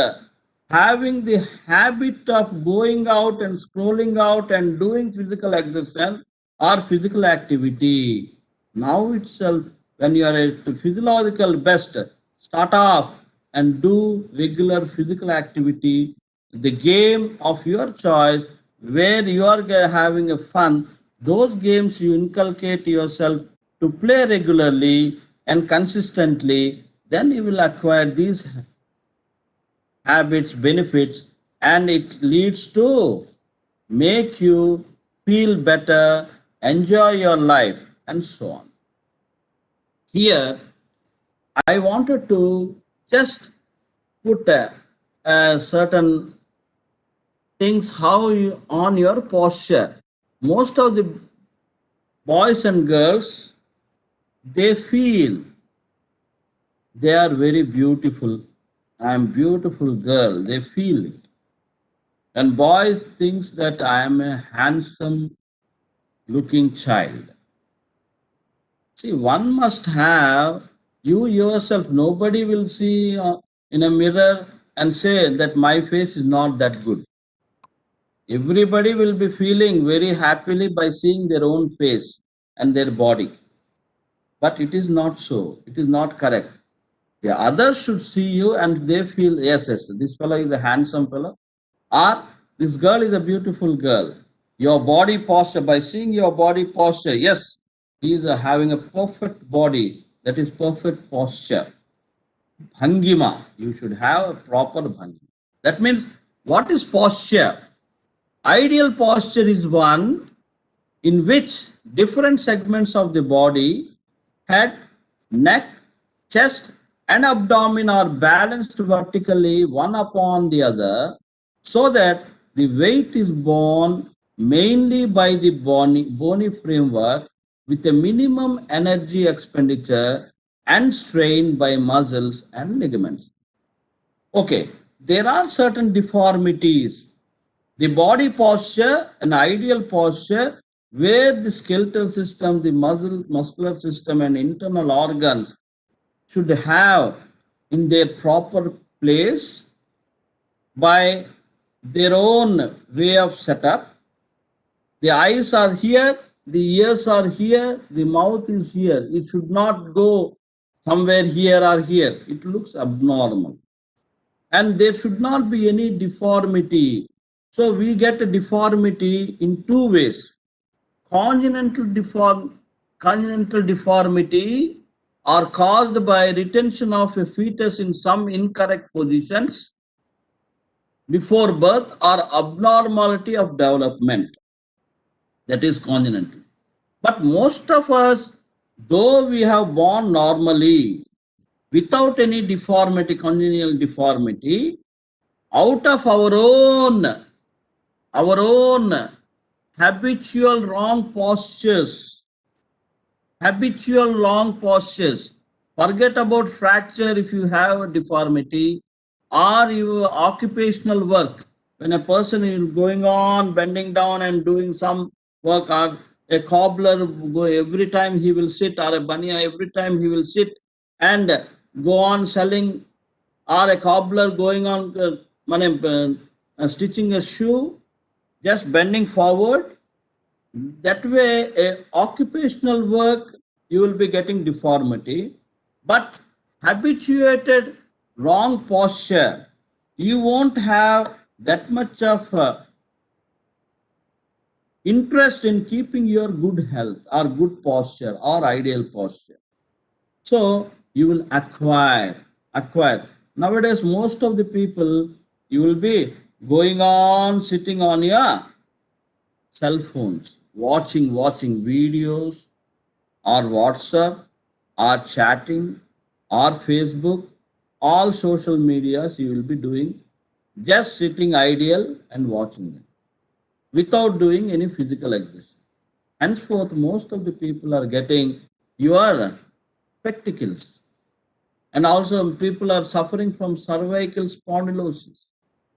having the habit of going out and scrolling out and doing physical exercise or physical activity, now itself, when you are at physiological best, start off and do regular physical activity, the game of your choice, where you are having a fun, those games you inculcate yourself to play regularly and consistently, then you will acquire these habits, benefits, and it leads to make you feel better, enjoy your life, and so on. Here, I wanted to just put certain things how you on your posture. Most of the boys and girls, they feel they are very beautiful. I am beautiful girl. They feel it. And boys thinks that I am a handsome looking child. See, one must have you yourself. Nobody will see in a mirror and say that my face is not that good. Everybody will be feeling very happily by seeing their own face and their body. But it is not so. It is not correct. The others should see you and they feel, yes, yes, this fellow is a handsome fellow, or this girl is a beautiful girl. Your body posture, by seeing your body posture, yes, he is having a perfect body, that is perfect posture. Bhangima, you should have a proper bhangima. That means, what is posture? Ideal posture is one in which different segments of the body, head, neck, chest, and abdomen are balanced vertically one upon the other, so that the weight is borne mainly by the bony framework with a minimum energy expenditure and strain by muscles and ligaments. Okay, there are certain deformities. The body posture, an ideal posture where the skeletal system, the muscular system and internal organs should have in their proper place by their own way of setup. The eyes are here, the ears are here, the mouth is here. It should not go somewhere here or here. It looks abnormal. And there should not be any deformity. So we get a deformity in two ways. Congenital deformity are caused by retention of a fetus in some incorrect positions before birth or abnormality of development. That is congenital. But most of us, though we have born normally without any deformity, congenital deformity, out of our own habitual wrong postures, forget about fracture if you have a deformity, or your occupational work, when a person is going on bending down and doing some work, or a cobbler every time he will sit, or a bania every time he will sit and go on selling, or a cobbler going on stitching a shoe, just bending forward. That way, a occupational work, you will be getting deformity. But habituated wrong posture, you won't have that much of interest in keeping your good health or good posture or ideal posture. So you will acquire. Nowadays, most of the people, you will be going on sitting on your cell phones, watching videos or WhatsApp or chatting or Facebook, all social medias you will be doing, just sitting ideal and watching them without doing any physical exercise. Henceforth, most of the people are getting your spectacles, and also people are suffering from cervical spondylosis.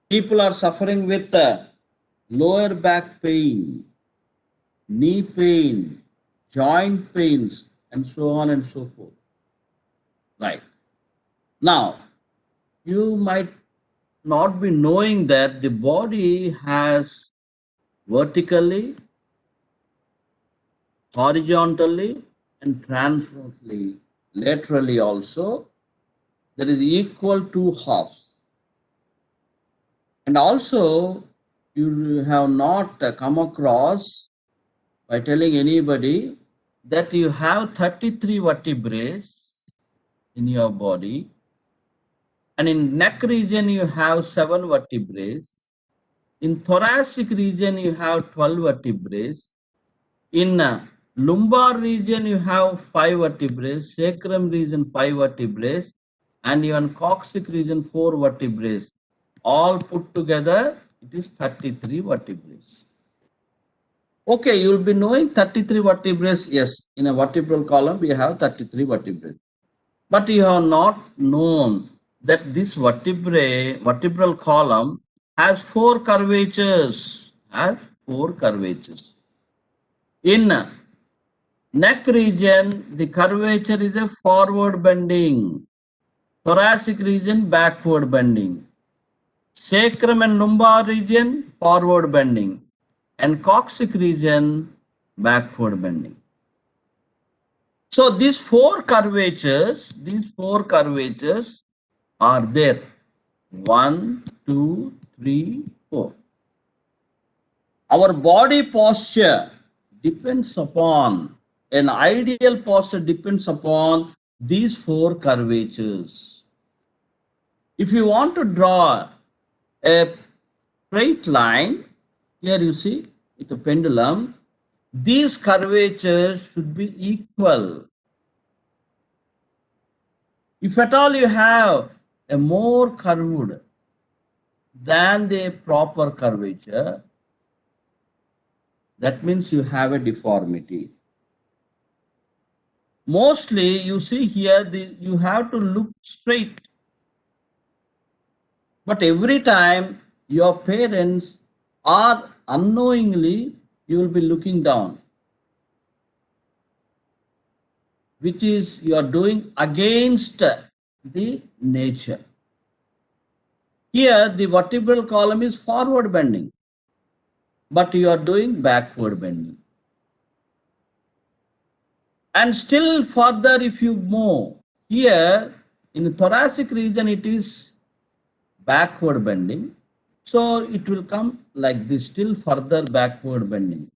People are suffering with lower back pain, knee pain, joint pains, and so on and so forth. Right. Now, you might not be knowing that the body has vertically, horizontally, and transversely, laterally also, there is equal to halves. And also, you have not come across by telling anybody that you have 33 vertebrae in your body, and in neck region you have 7 vertebrae. In thoracic region you have 12 vertebrae. In lumbar region you have 5 vertebrae, sacrum region 5 vertebrae, and even coccyx region 4 vertebrae. All put together, it is 33 vertebrae. Okay, you will be knowing 33 vertebrae. Yes, in a vertebral column we have 33 vertebrae. But you have not known that this vertebral column has 4 curvatures. In neck region, the curvature is a forward bending. Thoracic region, backward bending. Sacrum and lumbar region, forward bending. And coccyx region, backward bending. So these 4 curvatures are there. 1, 2, 3, 4. Our body posture depends upon, an ideal posture depends upon these 4 curvatures. If you want to draw a straight line, here you see with a pendulum, these curvatures should be equal. If at all you have a more curved, than the proper curvature, that means you have a deformity. Mostly you see here, you have to look straight. But every time your parents or unknowingly, you will be looking down, which is you are doing against the nature. Here, the vertebral column is forward bending, but you are doing backward bending. And still further, if you move, here in the thoracic region, it is backward bending. So it will come like this, still further backward bending.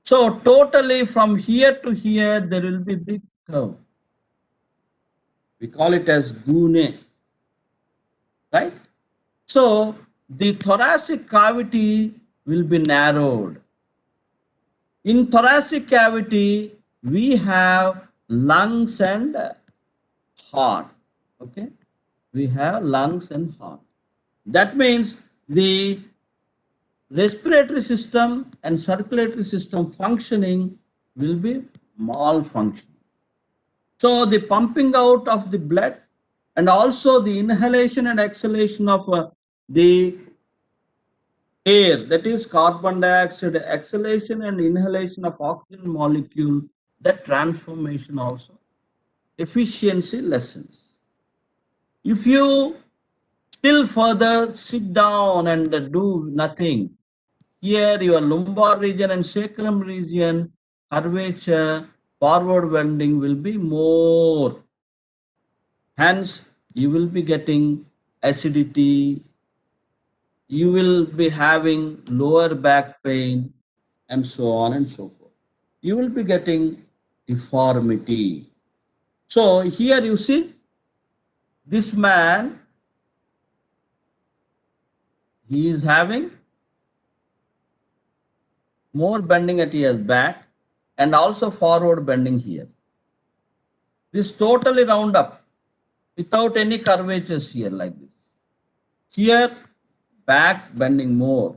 So totally from here to here, there will be big curve. We call it as gune, right? So the thoracic cavity will be narrowed. In thoracic cavity, we have lungs and heart. Okay, we have lungs and heart. That means the respiratory system and circulatory system functioning will be malfunctioning. So the pumping out of the blood and also the inhalation and exhalation of the air, that is carbon dioxide exhalation and inhalation of oxygen molecule, that transformation also efficiency lessens. If you still further sit down and do nothing, here your lumbar region and sacrum region curvature, forward bending will be more. Hence, you will be getting acidity, you will be having lower back pain, and so on and so forth. You will be getting deformity. So here you see this man, he is having more bending at his back and also forward bending here. This totally round up without any curvatures here like this. Here back bending more.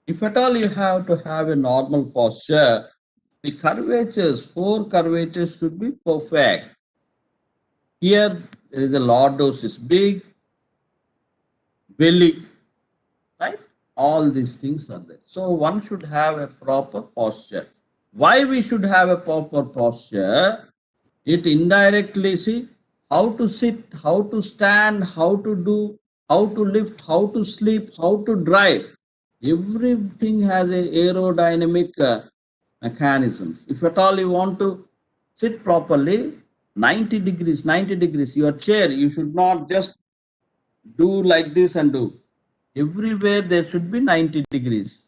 If at all you have to have a normal posture, the curvatures, 4 curvatures should be perfect. Here there is a lordosis, big belly, right? All these things are there. So one should have a proper posture. Why we should have a proper posture? It indirectly see how to sit, how to stand, how to do, how to lift, how to sleep, how to drive. Everything has a aerodynamic mechanisms. If at all you want to sit properly, 90 degrees, your chair, you should not just do like this and do. Everywhere there should be 90 degrees.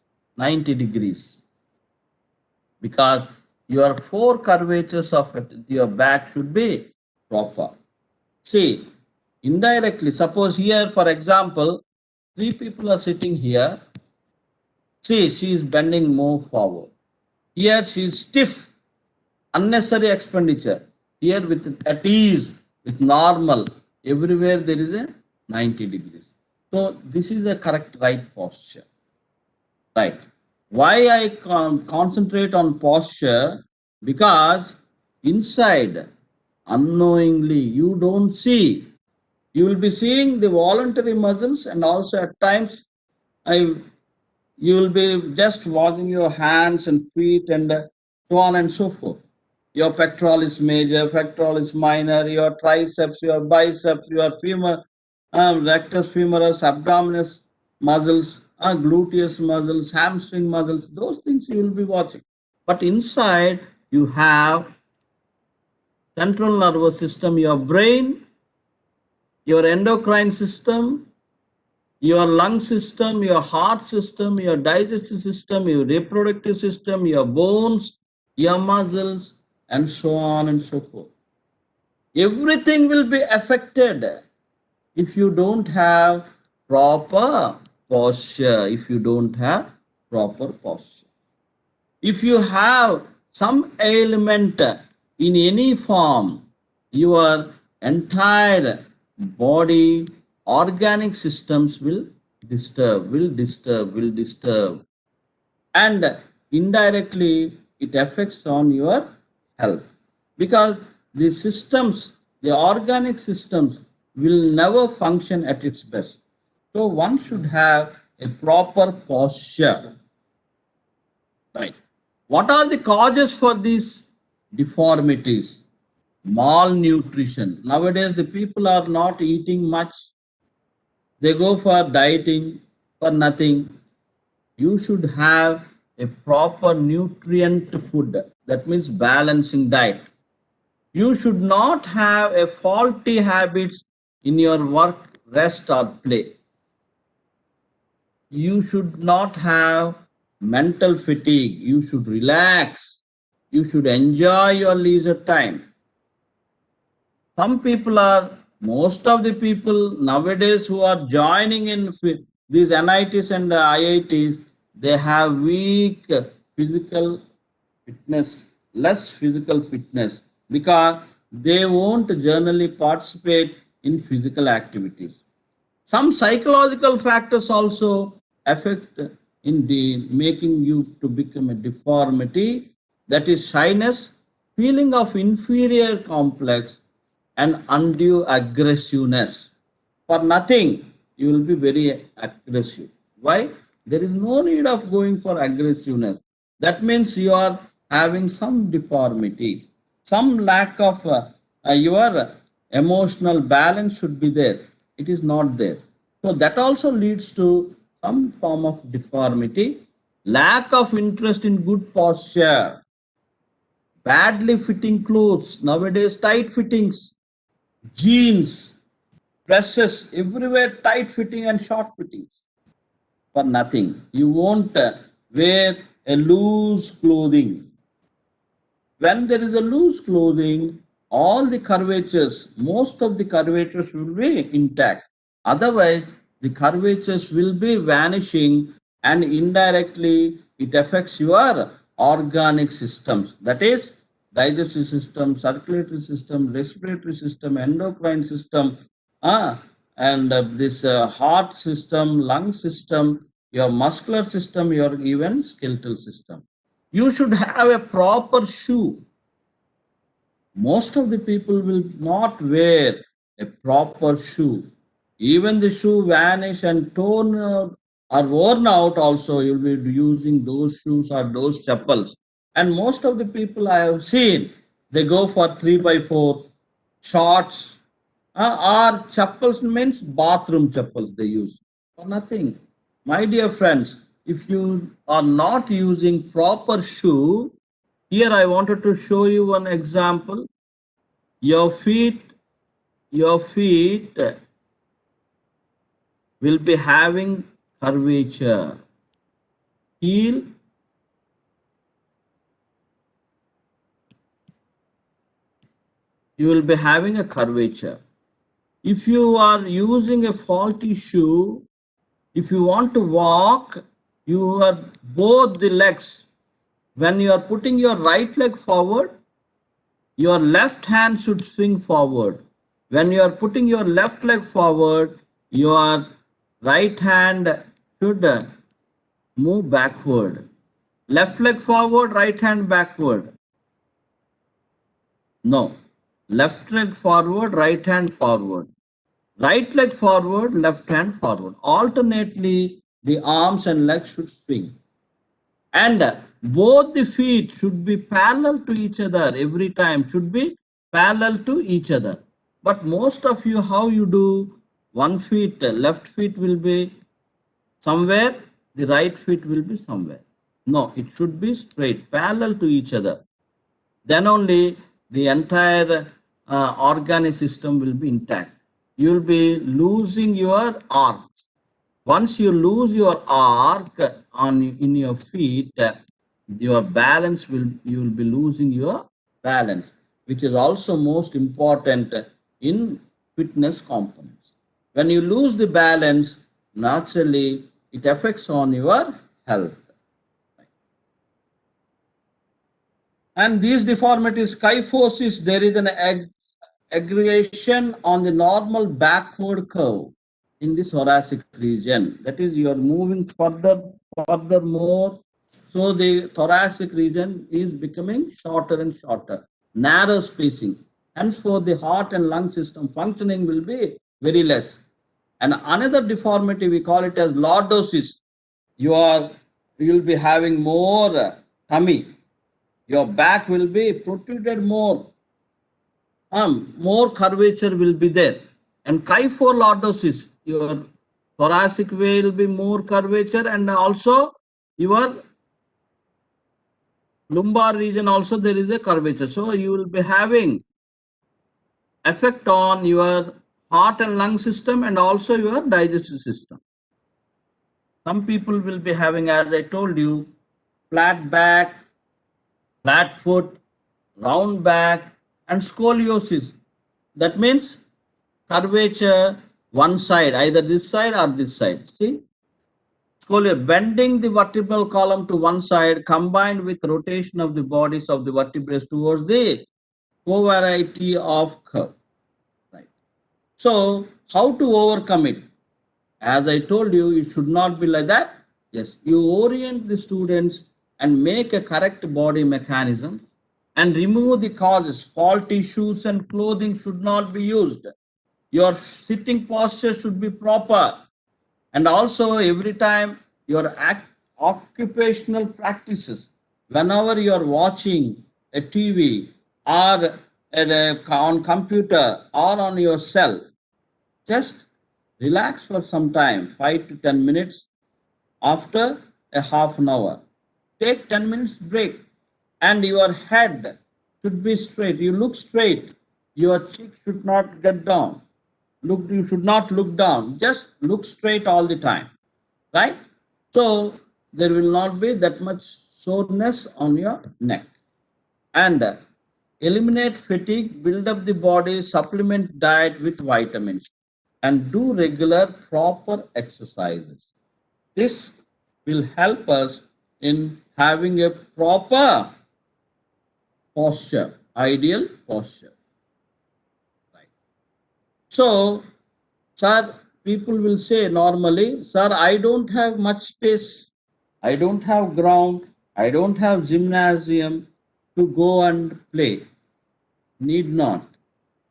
Because your 4 curvatures of your back should be proper. See, indirectly, suppose here, for example, 3 people are sitting here. See, she is bending more forward. Here she is stiff, unnecessary expenditure. Here with at ease, with normal, everywhere there is a 90 degrees. So this is a correct right posture. Right. Why I concentrate on posture? Because inside, unknowingly, you don't see. You will be seeing the voluntary muscles, and also at times you will be just watching your hands and feet and so on and so forth. Your pectoralis major, pectoralis minor, your triceps, your biceps, your femur, rectus femoris, abdominis muscles, gluteus muscles, hamstring muscles, those things you will be watching. But inside you have central nervous system, your brain, your endocrine system, your lung system, your heart system, your digestive system, your reproductive system, your bones, your muscles, and so on and so forth. Everything will be affected if you don't have proper posture, if you don't have proper posture. If you have some ailment in any form, your entire body organic systems will will disturb. And indirectly, it affects on your health. Because the systems, the organic systems will never function at its best. So one should have a proper posture. Right. What are the causes for these deformities? Malnutrition. Nowadays, the people are not eating much. They go for dieting for nothing. You should have a proper nutrient food. That means balancing diet. You should not have a faulty habits in your work, rest or play. You should not have mental fatigue. You should relax. You should enjoy your leisure time. Some people are, most of the people nowadays who are joining in these NITs and IITs, they have weak physical fitness, less physical fitness, because they won't generally participate in physical activities. Some psychological factors also affect in the making you to become a deformity, that is shyness, feeling of inferior complex, and undue aggressiveness. For nothing, you will be very aggressive. Why? There is no need of going for aggressiveness. That means you are having some deformity, some lack of your emotional balance should be there. It is not there. So that also leads to some form of deformity, lack of interest in good posture, badly fitting clothes, nowadays tight fittings, jeans, dresses, everywhere tight fitting and short fittings for nothing. You won't wear a loose clothing. When there is a loose clothing, all the curvatures, most of the curvatures will be intact. Otherwise, the curvatures will be vanishing, and indirectly it affects your organic systems. That is, digestive system, circulatory system, respiratory system, endocrine system, and this heart system, lung system, your muscular system, your even skeletal system. You should have a proper shoe. Most of the people will not wear a proper shoe. Even the shoe vanish and torn or worn out also, you'll be using those shoes or those chappals. And most of the people I have seen, they go for 3 by 4 shorts, or chappals means bathroom chappals they use for nothing. My dear friends, if you are not using proper shoe, here I wanted to show you one example. Your feet will be having curvature. Heel, you will be having a curvature. If you are using a faulty shoe, if you want to walk, you are both the legs. When you are putting your right leg forward, your left hand should swing forward. When you are putting your left leg forward, your right hand should move backward. Left leg forward, right hand backward. No. Left leg forward, right hand forward. Right leg forward, left hand forward. Alternately, the arms and legs should swing. And both the feet should be parallel to each other every time, should be parallel to each other. But most of you, how you do, one feet, left feet will be somewhere, the right feet will be somewhere. No, it should be straight, parallel to each other. Then only the entire organic system will be intact. You will be losing your arc. Once you lose your arc in your feet, your balance you will be losing your balance, which is also most important in fitness components. When you lose the balance, naturally it affects on your health. And these deformities, kyphosis, there is an aggregation on the normal backward curve. in the thoracic region. That is, you are moving further more. So the thoracic region is becoming shorter and shorter, narrow spacing. Hence, for the heart and lung system functioning will be very less. And another deformity, we call it as lordosis. You will be having more tummy. Your back will be protruded more. More curvature will be there. And kypholordosis, your thoracic way will be more curvature, and also your lumbar region also there is a curvature. So you will be having effect on your heart and lung system and also your digestive system. Some people will be having, as I told you, flat back, flat foot, round back, and scoliosis. That means curvature one side, either this side or this side. See, scoliosis, bending the vertebral column to one side combined with rotation of the bodies of the vertebrae towards the covariety of curve. Right. So, how to overcome it? As I told you, it should not be like that. Yes, you orient the students and make a correct body mechanism and remove the causes. Faulty shoes and clothing should not be used. Your sitting posture should be proper. And also, every time your occupational practices, whenever you are watching a TV or on computer or on your cell, just relax for some time, 5 to 10 minutes. After a half an hour, take 10 minutes break, and your head should be straight. You look straight. Your cheek should not get down. You should not look down. Just look straight all the time, right? So there will not be that much soreness on your neck. And eliminate fatigue, build up the body, supplement diet with vitamins, and do regular proper exercises. This will help us in having a proper posture, ideal posture. Right. So, sir, people will say normally, sir, I don't have much space, I don't have ground, I don't have gymnasium to go and play. Need not.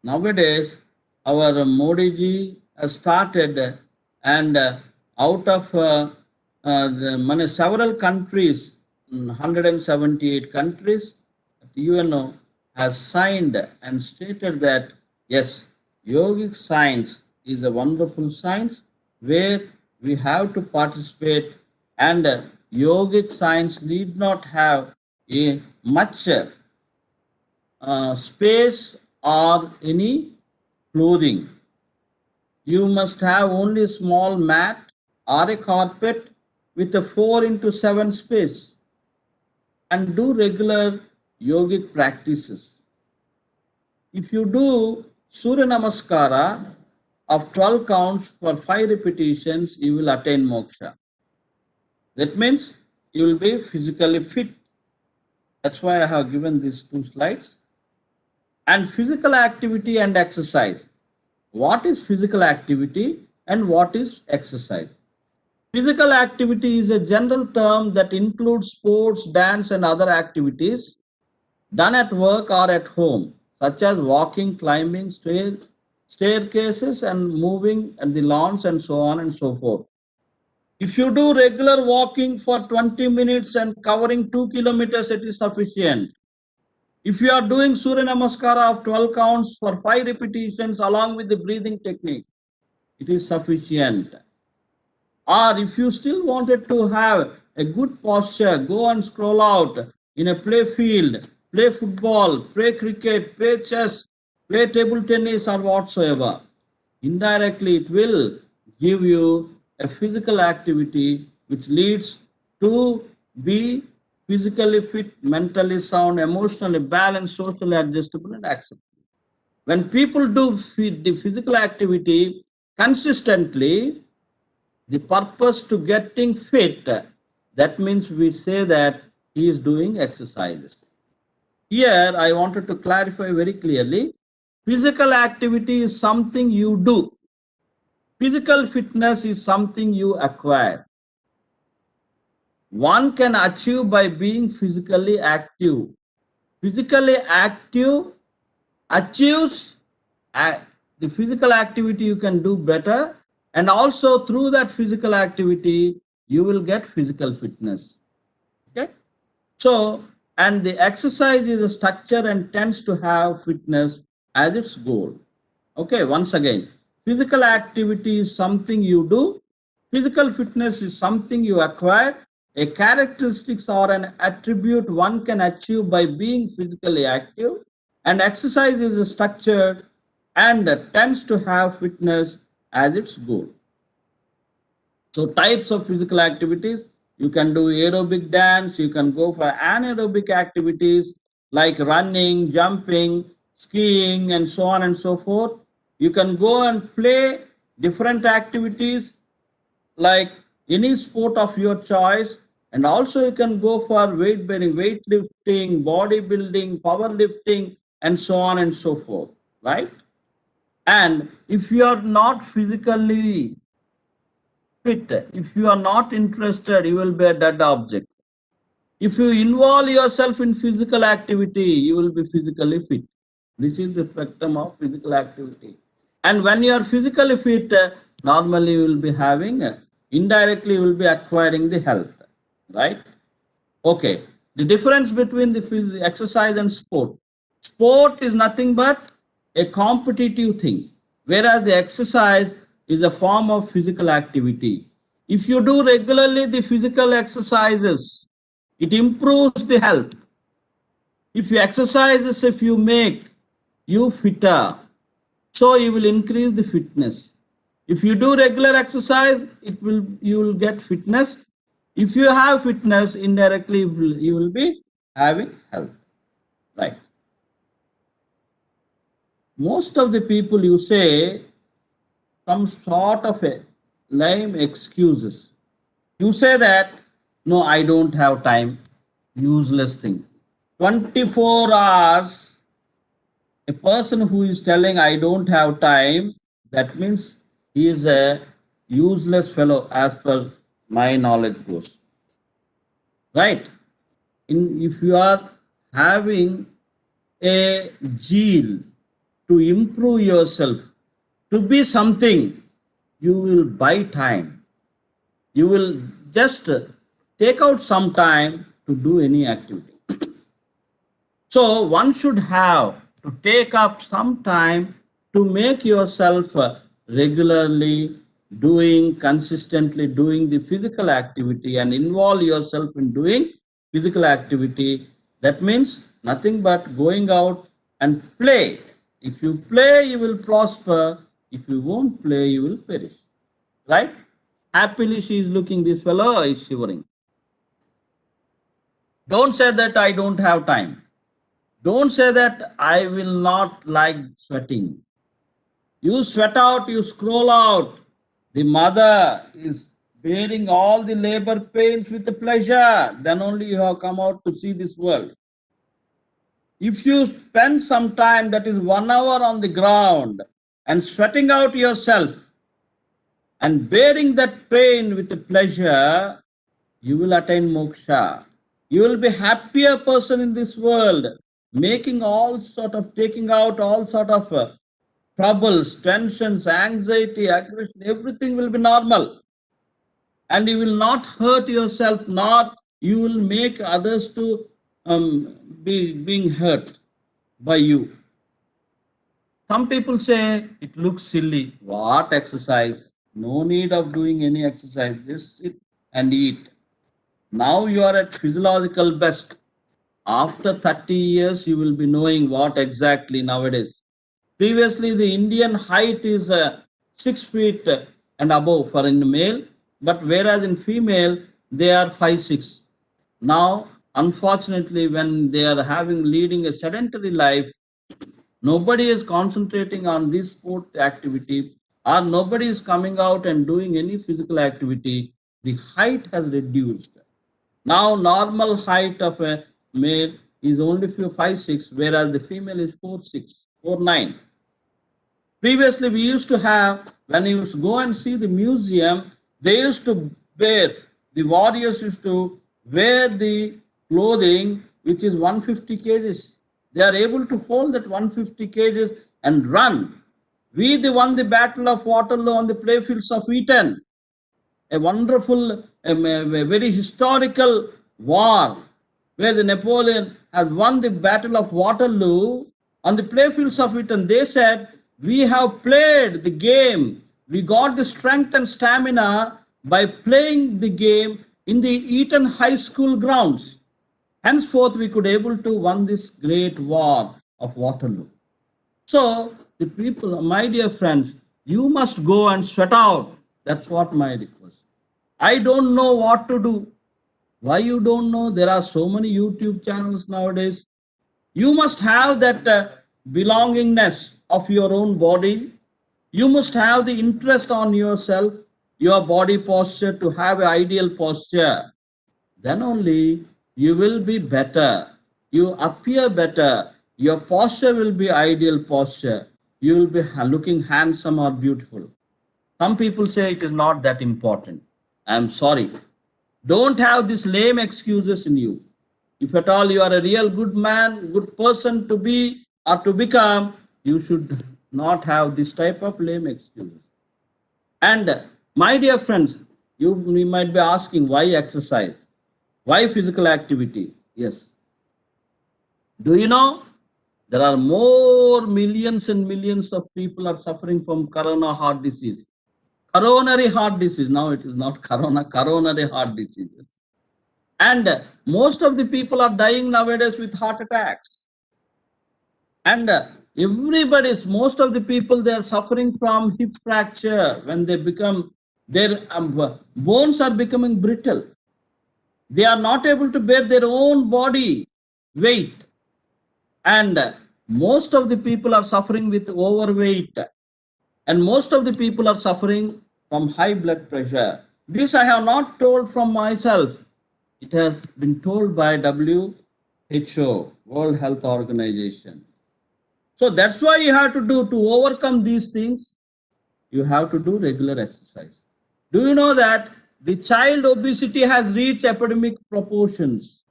Nowadays, our Modi ji has started, and out of several countries, 178 countries, UNO has signed and stated that yes, yogic science is a wonderful science where we have to participate, and yogic science need not have a much space or any clothing. You must have only a small mat or a carpet with a 4 into 7 space, and do regular yogic practices. If you do Surya Namaskara of 12 counts for 5 repetitions, you will attain moksha. That means you will be physically fit. That's why I have given these 2 slides. And physical activity and exercise. What is physical activity and what is exercise? Physical activity is a general term that includes sports, dance, and other activities done at work or at home, such as walking, climbing staircases, and moving at the lawns, and so on and so forth. If you do regular walking for 20 minutes and covering 2 kilometers, it is sufficient. If you are doing Surya Namaskara of 12 counts for 5 repetitions along with the breathing technique, it is sufficient. Or if you still wanted to have a good posture, go and scroll out in a play field, play football, play cricket, play chess, play table tennis, or whatsoever. Indirectly, it will give you a physical activity which leads to be physically fit, mentally sound, emotionally balanced, socially adjustable, and acceptable. When people do the physical activity consistently, the purpose to getting fit, that means we say that he is doing exercises. Here, I wanted to clarify very clearly, physical activity is something you do. Physical fitness is something you acquire. One can achieve by being physically active. Physically active achieves the physical activity you can do better, and also through that physical activity you will get physical fitness. Okay, so and the exercise is a structure and tends to have fitness as its goal. Okay, once again, physical activity is something you do, physical fitness is something you acquire, a characteristics or an attribute one can achieve by being physically active, and exercise is a structure and tends to have fitness as its goal. So types of physical activities, you can do aerobic dance, you can go for anaerobic activities like running, jumping, skiing, and so on and so forth. You can go and play different activities like any sport of your choice, and also you can go for weight bearing, weightlifting, bodybuilding, powerlifting, and so on and so forth, right? And if you are not physically fit, if you are not interested, you will be a dead object. If you involve yourself in physical activity, you will be physically fit. This is the spectrum of physical activity. And when you are physically fit, normally you will be having, indirectly you will be acquiring the health, right? Okay, the difference between the exercise and sport. Sport is nothing but a competitive thing, whereas the exercise is a form of physical activity. If you do regularly the physical exercises, it improves the health. If you exercises, if you make you fitter, so you will increase the fitness. If you do regular exercise, you will get fitness. If you have fitness, indirectly you will be having health, right? Most of the people, you say some sort of a lame excuses. You say that, no, I don't have time, useless thing. 24 hours, a person who is telling I don't have time, that means he is a useless fellow as per my knowledge goes. Right? If you are having a zeal to improve yourself, to be something, you will buy time. You will just take out some time to do any activity. So one should have to take up some time to make yourself regularly doing, consistently doing the physical activity and involve yourself in doing physical activity. That means nothing but going out and play. If you play, you will prosper. If you won't play, you will perish. Right? Happily, she is looking, this fellow is shivering. Don't say that I don't have time. Don't say that I will not like sweating. You sweat out, you scroll out. The mother is bearing all the labor pains with the pleasure. Then only you have come out to see this world. If you spend some time, that is 1 hour on the ground, and sweating out yourself and bearing that pain with the pleasure, you will attain moksha. You will be happier person in this world, making all sort of, taking out all sort of troubles, tensions, anxiety, aggression, everything will be normal. And you will not hurt yourself, nor you will make others to be being hurt by you. Some people say it looks silly. What exercise? No need of doing any exercise. Just sit and eat. Now you are at physiological best. After 30 years, you will be knowing what exactly nowadays. Previously, the Indian height is 6 feet and above for in male, but whereas in female, they are 5'6". Now, unfortunately, when they are leading a sedentary life, nobody is concentrating on this sport activity, or nobody is coming out and doing any physical activity. The height has reduced. Now, normal height of a male is only 5'6", whereas the female is 4'6", 4'9". Previously, we used to have, when you used to go and see the museum, they used to wear, the warriors used to wear the clothing which is 150 kgs. They are able to hold that 150 kgs and run. We won the Battle of Waterloo on the playfields of Eton, a wonderful, a very historical war where the Napoleon had won the Battle of Waterloo on the playfields of it, and they said, "We have played the game. We got the strength and stamina by playing the game in the Eton High School grounds. Henceforth, we could able to won this great war of Waterloo." So, the people, my dear friends, you must go and sweat out. That's what my request. I don't know what to do. Why you don't know? There are so many YouTube channels nowadays. You must have that belongingness of your own body. You must have the interest on yourself, your body posture, to have an ideal posture. Then only you will be better. You appear better. Your posture will be ideal posture. You will be looking handsome or beautiful. Some people say it is not that important. I am sorry. Don't have these lame excuses in you. If at all you are a real good man, good person to be or to become, you should not have this type of lame excuses. And my dear friends, you might be asking, why exercise? Why physical activity? Yes. Do you know there are more millions and millions of people are suffering from corona heart disease? Coronary heart disease. Now it is not corona, coronary heart diseases. And most of the people are dying nowadays with heart attacks. And most of the people, they are suffering from hip fracture when they become, their bones are becoming brittle. They are not able to bear their own body weight. And most of the people are suffering with overweight. And most of the people are suffering from high blood pressure. This I have not told from myself. It has been told by WHO, World Health Organization. So that's why you have to do, to overcome these things, you have to do regular exercise. Do you know that the child obesity has reached epidemic proportions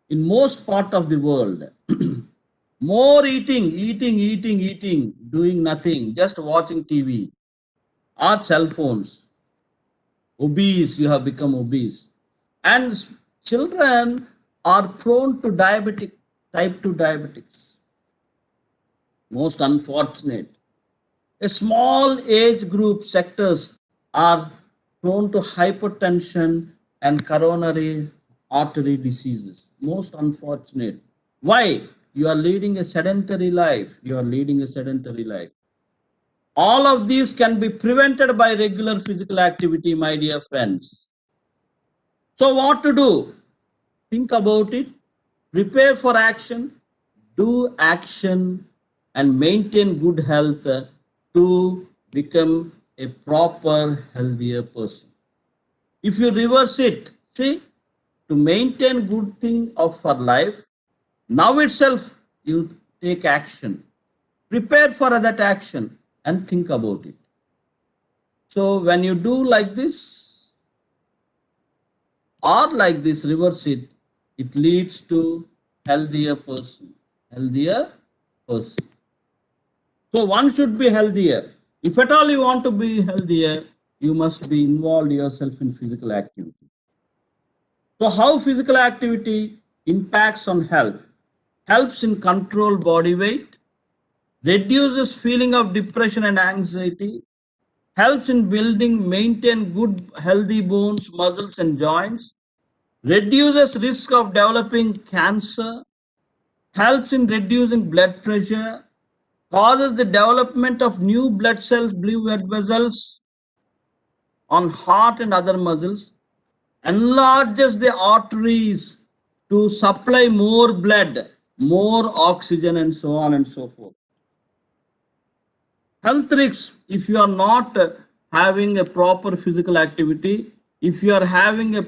in most part of the world? More eating, doing nothing, just watching TV or cell phones. Obese, you have become obese. And children are prone to type 2 diabetics. Most unfortunate. A small age group sectors are prone to hypertension and coronary artery diseases. Most unfortunate. Why? You are leading a sedentary life. You are leading a sedentary life. All of these can be prevented by regular physical activity, my dear friends. So what to do? Think about it, prepare for action, do action, and maintain good health to become a proper, healthier person. If you reverse it, see, to maintain good thing of our life, now itself you take action, prepare for that action, and think about it. So when you do like this, or like this, reverse it, it leads to healthier person. Healthier person. So one should be healthier. If at all you want to be healthier, you must be involved yourself in physical activity. So how physical activity impacts on health? Helps in control body weight, reduces feeling of depression and anxiety, helps in building, maintain good healthy bones, muscles and joints, reduces risk of developing cancer, helps in reducing blood pressure, causes the development of new blood cells, blue blood vessels on heart and other muscles, enlarges the arteries to supply more blood, more oxygen, and so on and so forth. Health risks, if you are not having a proper physical activity, if you are having a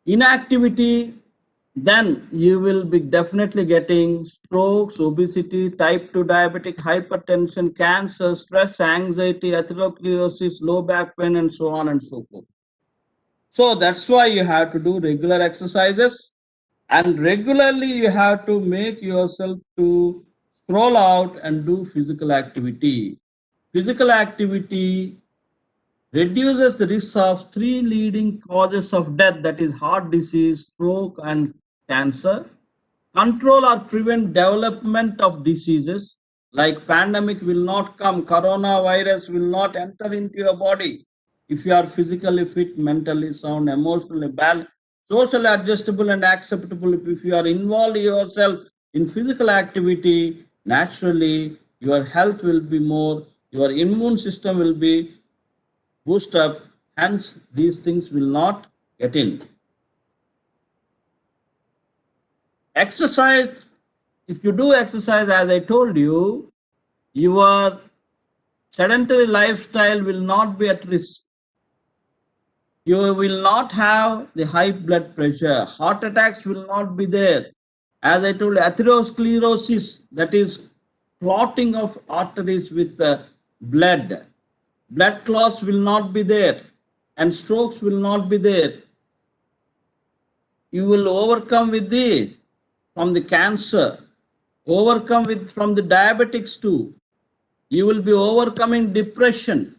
inactivity, then you will be definitely getting strokes, obesity, type 2 diabetic, hypertension, cancer, stress, anxiety, atherosclerosis, low back pain, and so on and so forth. So that's why you have to do regular exercises, and regularly you have to make yourself to scroll out and do physical activity. Physical activity reduces the risk of three leading causes of death, that is heart disease, stroke, and cancer. Control or prevent development of diseases like pandemic will not come, coronavirus will not enter into your body if you are physically fit, mentally sound, emotionally balanced, socially adjustable and acceptable. If you are involved yourself in physical activity, naturally your health will be more, your immune system will be boost up, hence these things will not get in. Exercise, if you do exercise, as I told you, your sedentary lifestyle will not be at risk. You will not have the high blood pressure, heart attacks will not be there. As I told you, atherosclerosis, that is clotting of arteries with blood. Blood clots will not be there, and strokes will not be there. You will overcome with the from the cancer, overcome with from the diabetics too. You will be overcoming depression.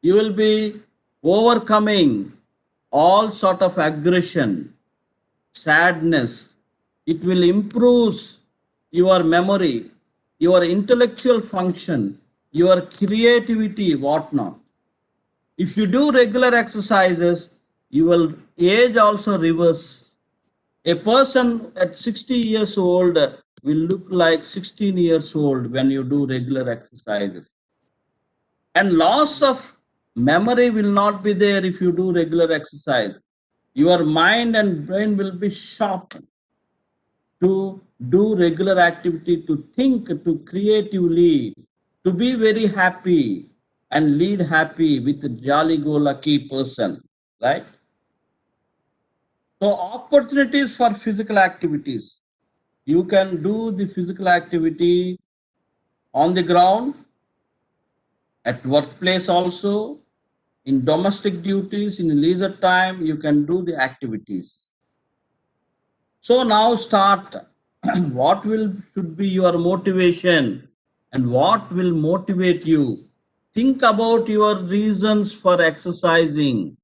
You will be overcoming all sort of aggression, sadness. It will improve your memory, your intellectual function, your creativity, whatnot. If you do regular exercises, you will age also reverse. A person at 60 years old will look like 16 years old when you do regular exercises. And loss of memory will not be there if you do regular exercise. Your mind and brain will be sharpened to do regular activity, to think, to creatively, to be very happy and lead happy with a jolly-go-lucky person, right? So opportunities for physical activities. You can do the physical activity on the ground, at workplace also, in domestic duties, in leisure time, you can do the activities. So now start. What will should be your motivation and what will motivate you? Think about your reasons for exercising.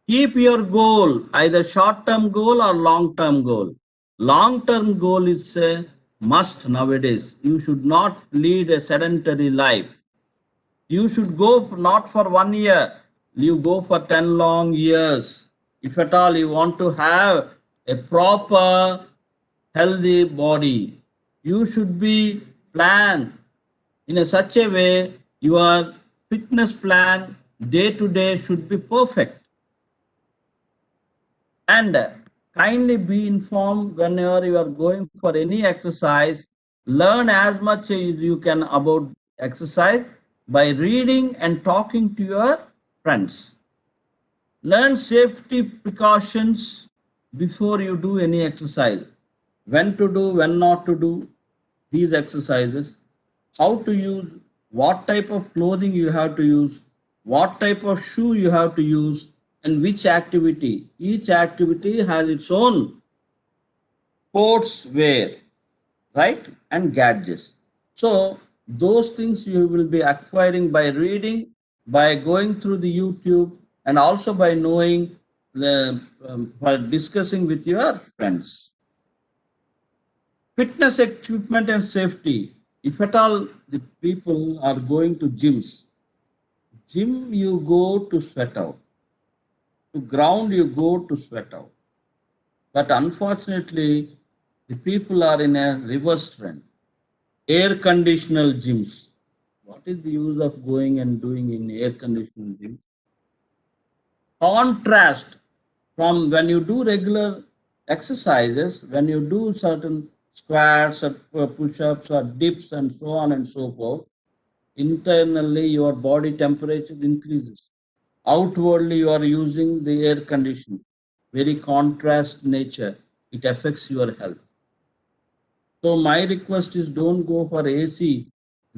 Keep your goal, either short-term goal or long-term goal. Long-term goal is a must nowadays. You should not lead a sedentary life. You should go not for 1 year, you go for 10 long years. If at all you want to have a proper healthy body, you should be planned in a such a way your fitness plan day to day should be perfect. And kindly be informed whenever you are going for any exercise. Learn as much as you can about exercise by reading and talking to your friends. Learn safety precautions before you do any exercise. When to do, when not to do these exercises, how to use, what type of clothing you have to use, what type of shoe you have to use, and which activity. Each activity has its own sports wear, right? And gadgets. So those things you will be acquiring by reading, by going through the YouTube, and also by knowing the by discussing with your friends. Fitness equipment and safety. If at all the people are going to gyms, gym you go to sweat out, to ground you go to sweat out. But unfortunately, the people are in a reverse trend. Air conditional gyms. What is the use of going and doing in air conditioned gym? Contrast from when you do regular exercises, when you do certain squats or push-ups or dips and so on and so forth, internally your body temperature increases. Outwardly you are using the air conditioning. very contrast nature. It affects your health. So my request is don't go for AC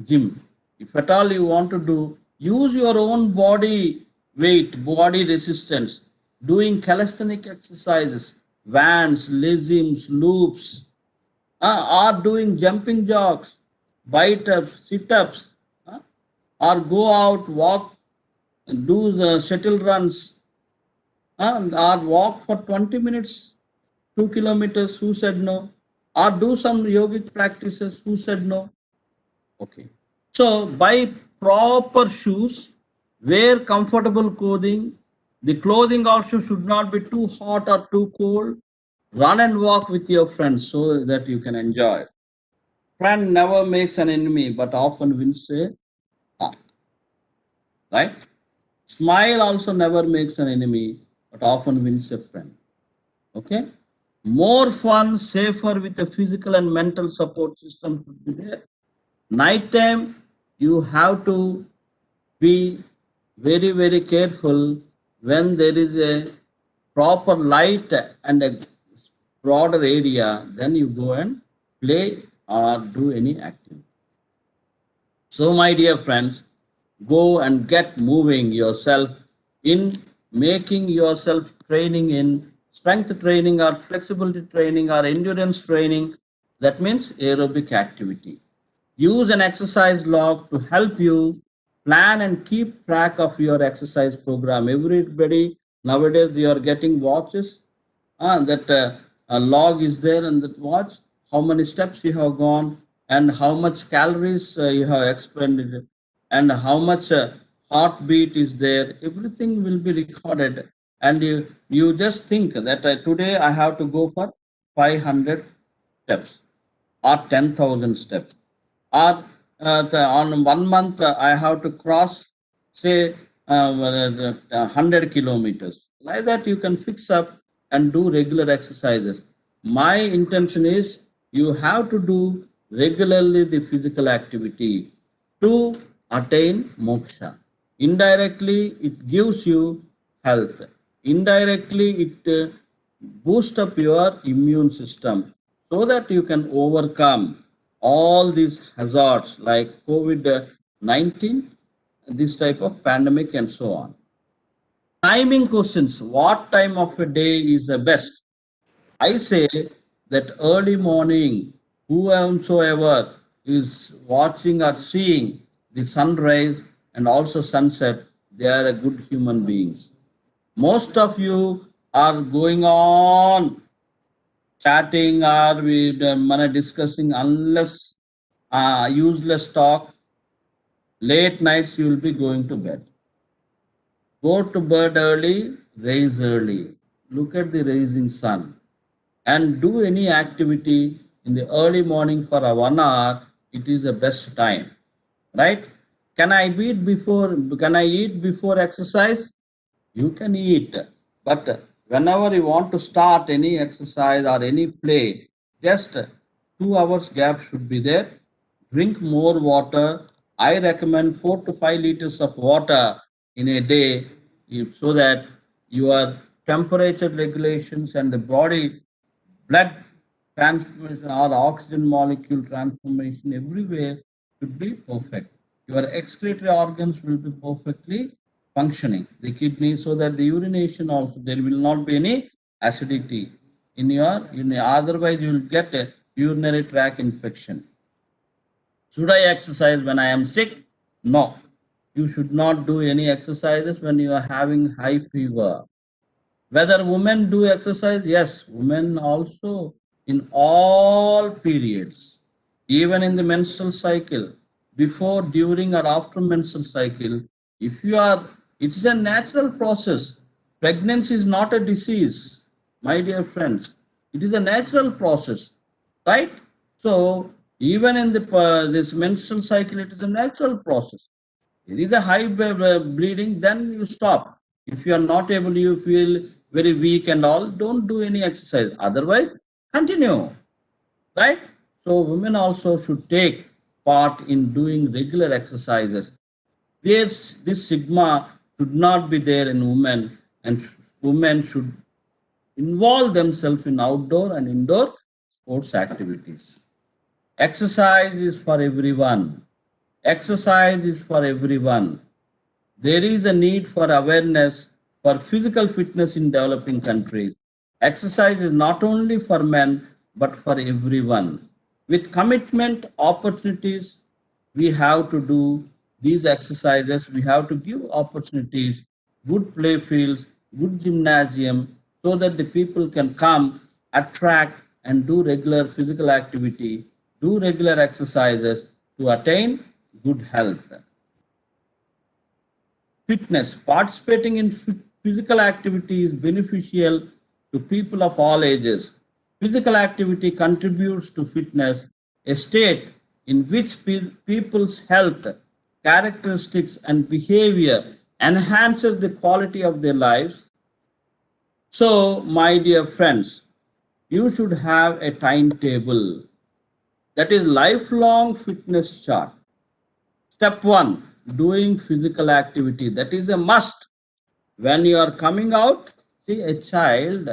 gym. If at all you want to do, use your own body weight, body resistance, doing calisthenic exercises, bands, lesions, loops, or doing jumping jacks, bite-ups, sit-ups, or go out, walk, do the shuttle runs, or walk for 20 minutes, 2 kilometers, who said no? Or do some yogic practices, who said no? Okay. So buy proper shoes, wear comfortable clothing. The clothing also should not be too hot or too cold. Run and walk with your friends so that you can enjoy. Friend never makes an enemy, but often wins a heart. Right? Smile also never makes an enemy, but often wins a friend. Okay? More fun, safer with a physical and mental support system should be there. Nighttime, you have to be very, very careful when there is a proper light and a broader area, then you go and play or do any activity. So, my dear friends, go and get moving yourself in making yourself training in strength training or flexibility training or endurance training. That means aerobic activity. Use an exercise log to help you plan and keep track of your exercise program. Everybody nowadays they are getting watches that a log is there and that watch how many steps you have gone and how much calories you have expended and how much heartbeat is there. Everything will be recorded and you just think that today I have to go for 500 steps or 10,000 steps or on 1 month I have to cross say 100 kilometers. Like that you can fix up and do regular exercises. My intention is you have to do regularly the physical activity to attain moksha. Indirectly, it gives you health. Indirectly, it boosts up your immune system so that you can overcome all these hazards like COVID 19, this type of pandemic, and so on. Timing questions: what time of a day is the best? I say that early morning, whosoever is watching or seeing the sunrise and also sunset, they are a good human beings. Most of you are going on chatting or with discussing unless useless talk. Late nights you will be going to bed. Go to bed early, rise early. Look at the rising sun and do any activity in the early morning for a 1 hour. It is the best time, right? Can I eat before exercise? You can eat, but whenever you want to start any exercise or any play, just 2 hours gap should be there. Drink more water. I recommend 4 to 5 liters of water in a day so that your temperature regulations and the body blood transformation or oxygen molecule transformation everywhere should be perfect. Your excretory organs will be perfectly functioning. The kidney, so that the urination also there will not be any acidity in your urine. Otherwise, you will get a urinary tract infection. Should I exercise when I am sick? No. You should not do any exercises when you are having high fever. Whether women do exercise? Yes, women also in all periods, even in the menstrual cycle, before, during, or after menstrual cycle. If you are, it's a natural process. Pregnancy is not a disease, my dear friends. It is a natural process, right? So even in the this menstrual cycle, it is a natural process. There is a high bleeding, then you stop. If you are not able, you feel very weak and all, don't do any exercise. Otherwise, continue, right? So women also should take part in doing regular exercises. This stigma should not be there in women, and women should involve themselves in outdoor and indoor sports activities. Exercise is for everyone. Exercise is for everyone. There is a need for awareness for physical fitness in developing countries. Exercise is not only for men but for everyone. With commitment, opportunities, we have to do these exercises. We have to give opportunities, good play fields, good gymnasium, so that the people can come, attract, and do regular physical activity, do regular exercises to attain good health. Fitness. Participating in physical activity is beneficial to people of all ages. Physical activity contributes to fitness, a state in which people's health, characteristics, and behavior enhances the quality of their lives. So, my dear friends, you should have a timetable, that is lifelong fitness chart. Step 1, doing physical activity. That is a must. When you are coming out, see a child,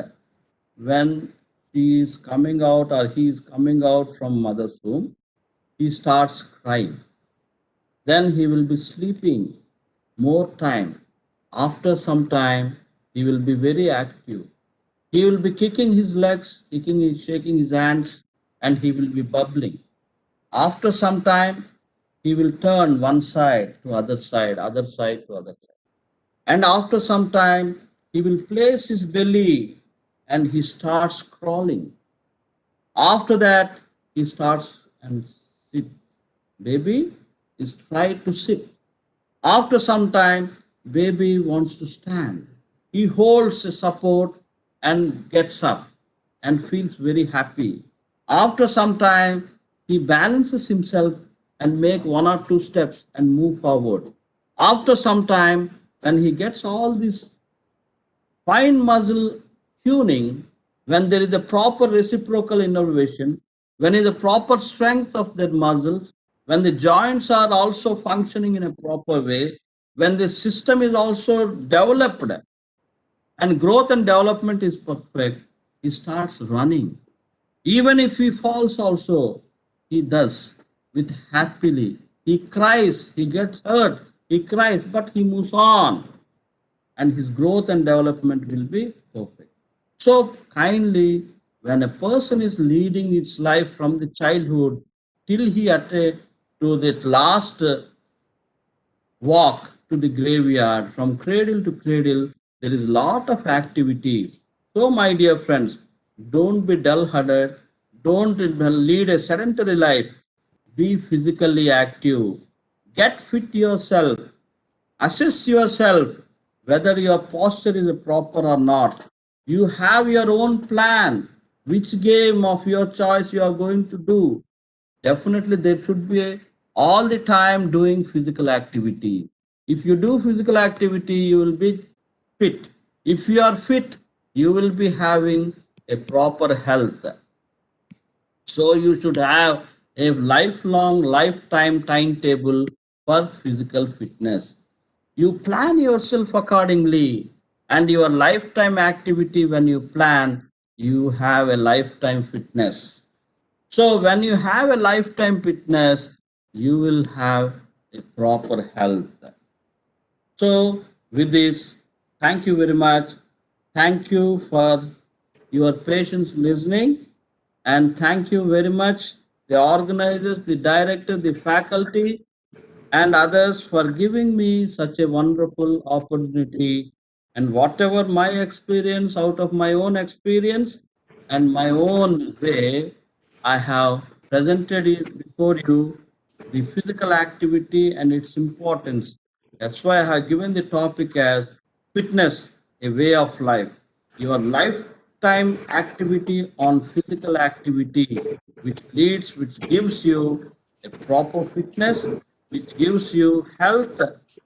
when she is coming out or he is coming out from mother's womb, he starts crying. Then he will be sleeping more time. After some time, he will be very active. He will be kicking his legs, shaking his hands, and he will be bubbling. After some time, he will turn one side to other side to other side. And after some time, he will place his belly and he starts crawling. After that, he starts and sit. Baby is trying to sit. After some time, baby wants to stand. He holds a support and gets up and feels very happy. After some time, he balances himself and make one or two steps and move forward. After some time, when he gets all these fine muscle tuning, when there is a proper reciprocal innervation, when is a proper strength of the muscles, when the joints are also functioning in a proper way, when the system is also developed and growth and development is perfect, he starts running. Even if he falls also, he does with happily. He cries, he gets hurt, he cries, but he moves on and his growth and development will be perfect. So kindly, when a person is leading its life from the childhood till he attained to that last walk to the graveyard, from cradle to cradle, there is lot of activity. So my dear friends, don't be dull-headed, don't lead a sedentary life, be physically active, get fit yourself, assess yourself whether your posture is proper or not. You have your own plan, which game of your choice you are going to do. Definitely, there should be all the time doing physical activity. If you do physical activity, you will be fit. If you are fit, you will be having a proper health. So you should have a lifelong, lifetime timetable for physical fitness. You plan yourself accordingly, and your lifetime activity, when you plan, you have a lifetime fitness. So when you have a lifetime fitness, you will have a proper health. So with this, thank you very much. Thank you for your patience listening, and thank you very much the organizers, the director, the faculty, and others for giving me such a wonderful opportunity. And whatever my experience, out of my own experience and my own way, I have presented it before you, the physical activity and its importance. That's why I have given the topic as fitness, a way of life. Your lifetime activity on physical activity, which gives you a proper fitness, which gives you health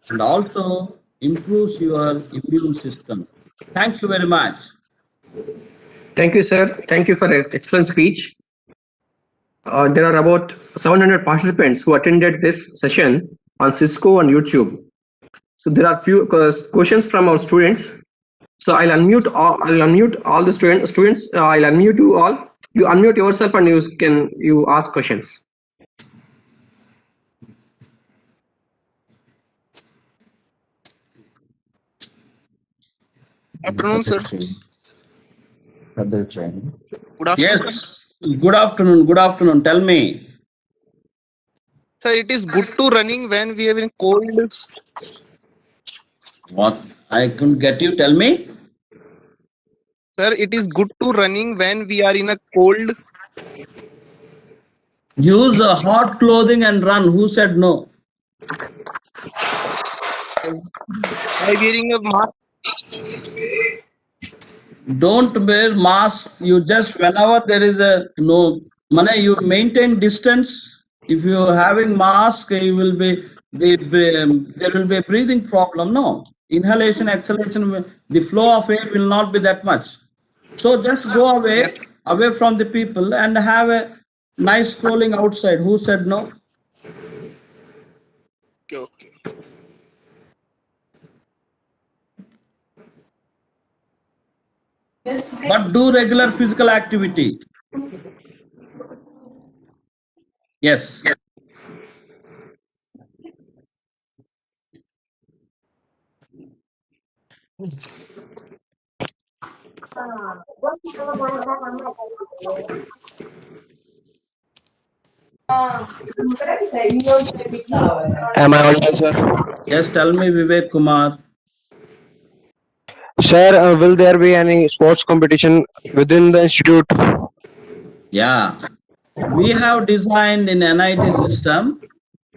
and also improves your immune system. Thank you very much. Thank you, sir. Thank you for an excellent speech. There are about 700 participants who attended this session on Cisco and YouTube. So there are few questions from our students. So I'll unmute all the students. I'll unmute you all. You unmute yourself and you ask questions. Afternoon, sir. Good training. Good afternoon. Yes. Good afternoon. Good afternoon. Tell me. Sir, it is good to running when we are in cold. What? I couldn't get you. Tell me. Sir, it is good to running when we are in a cold. Use hot clothing and run. Who said no? By wearing a mask. Don't wear mask. You just whenever there is a no money, you maintain distance. If you are having mask, you will be there will be a breathing problem. No inhalation, exhalation. The flow of air will not be that much. So just go away, Yes. away from the people and have a nice scrolling outside. Who said no? Okay, okay. But do regular physical activity. Yes. Am I audible, sir? Yes. Tell me, Vivek Kumar. Sir, will there be any sports competition within the institute? Yeah. We have designed in NIT system.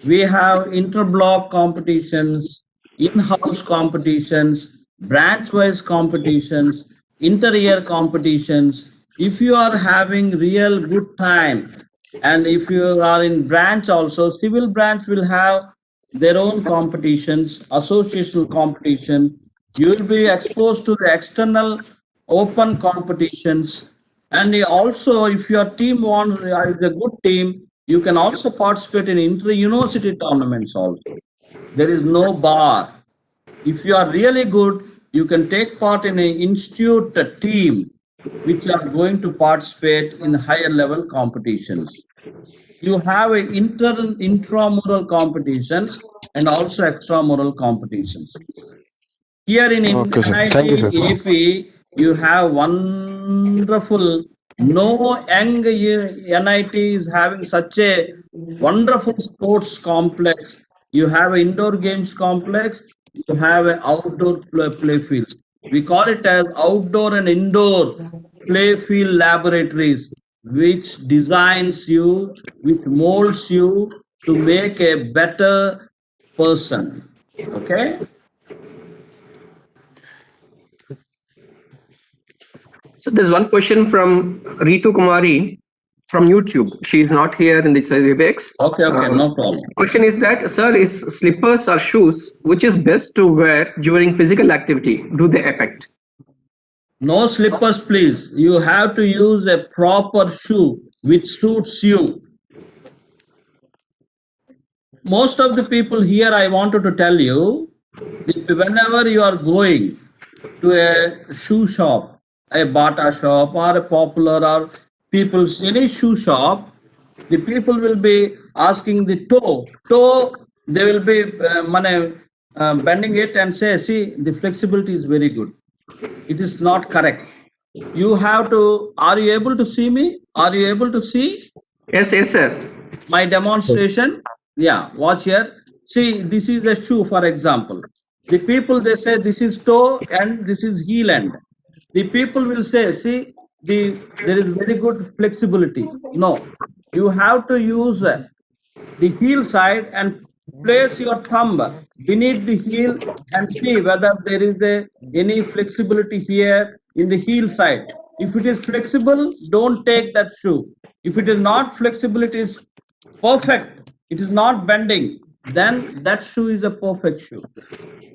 We have interblock competitions, in-house competitions, branch-wise competitions, inter-year competitions. If you are having real good time, and if you are in branch also, civil branch will have their own competitions, associational competition. You will be exposed to the external open competitions. And also, if your team wants is a good team, you can also participate in inter-university tournaments also. There is no bar. If you are really good, you can take part in an institute team which are going to participate in higher level competitions. You have a intramural competitions and also extramural competitions. Here in Okay, sir. NIT Thank you, sir. AP, you have wonderful. No young NIT is having such a wonderful sports complex. You have an indoor games complex. You have an outdoor play fields. We call it as outdoor and indoor play field laboratories, which designs you, which molds you to make a better person. Okay. So there's one question from Ritu Kumari from YouTube. She is not here in the Webex. Okay, no problem. Question is that, sir, is slippers or shoes which is best to wear during physical activity? Do they affect? No slippers, please. You have to use a proper shoe which suits you. Most of the people here, I wanted to tell you, whenever you are going to a shoe shop, a Bata shop or a Popular or people's any shoe shop, the people will be asking the toe. They will be bending it and say, see, the flexibility is very good. It is not correct. You have to. Are you able to see me? Are you able to see Yes, sir. my demonstration? Yeah, watch here. See, this is a shoe, for example. The people, they say this is toe and this is heel end. The people will say, see, there is very good flexibility. No, you have to use the heel side and place your thumb beneath the heel and see whether there is any flexibility here in the heel side. If it is flexible, don't take that shoe. If it is not flexible, it is perfect, it is not bending, then that shoe is a perfect shoe.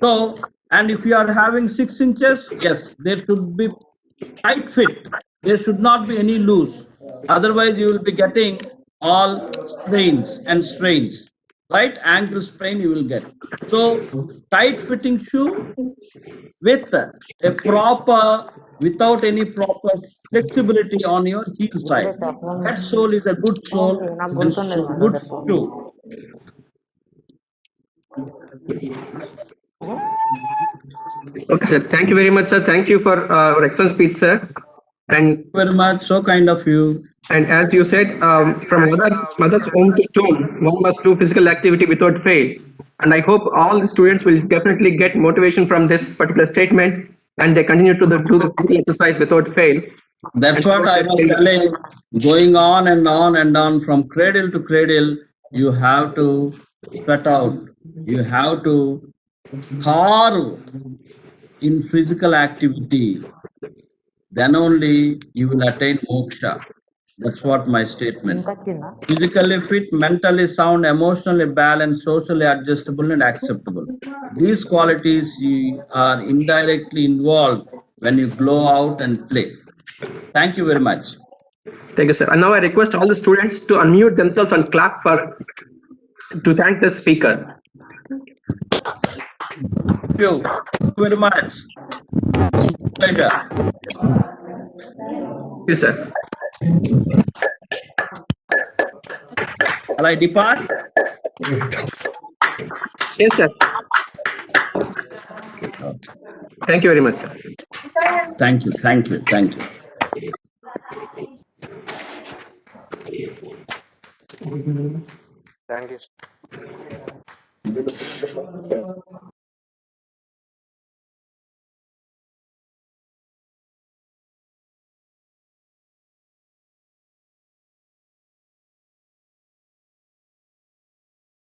So, and if you are having 6 inches, yes, there should be tight fit. There should not be any loose. Otherwise, you will be getting all strains and strains. right ankle sprain you will get. So tight fitting shoe with a proper, without any proper flexibility on your heel side. That sole is a good sole and good shoe. Okay, sir. Thank you very much, sir. Thank you for your excellent speech, sir. And Very much, so kind of you. as you said, from mother's home to tomb, one must do physical activity without fail. And I hope all the students will definitely get motivation from this particular statement, and they continue to do the physical exercise without fail. That's what I was telling. Going on and on and on from cradle to cradle, you have to sweat out. You have to carve in physical activity. Then only you will attain moksha. That's what my statement. Physically fit, mentally sound, emotionally balanced, socially adjustable and acceptable. These qualities are indirectly involved when you go out and play. Thank you very much. Thank you, sir. And now I request all the students to unmute themselves and clap to thank the speaker. Thank you very much. Pleasure. Thank you, sir. Shall I depart? Yes, sir. Thank you very much, sir. Thank you, thank you, thank you. Thank you.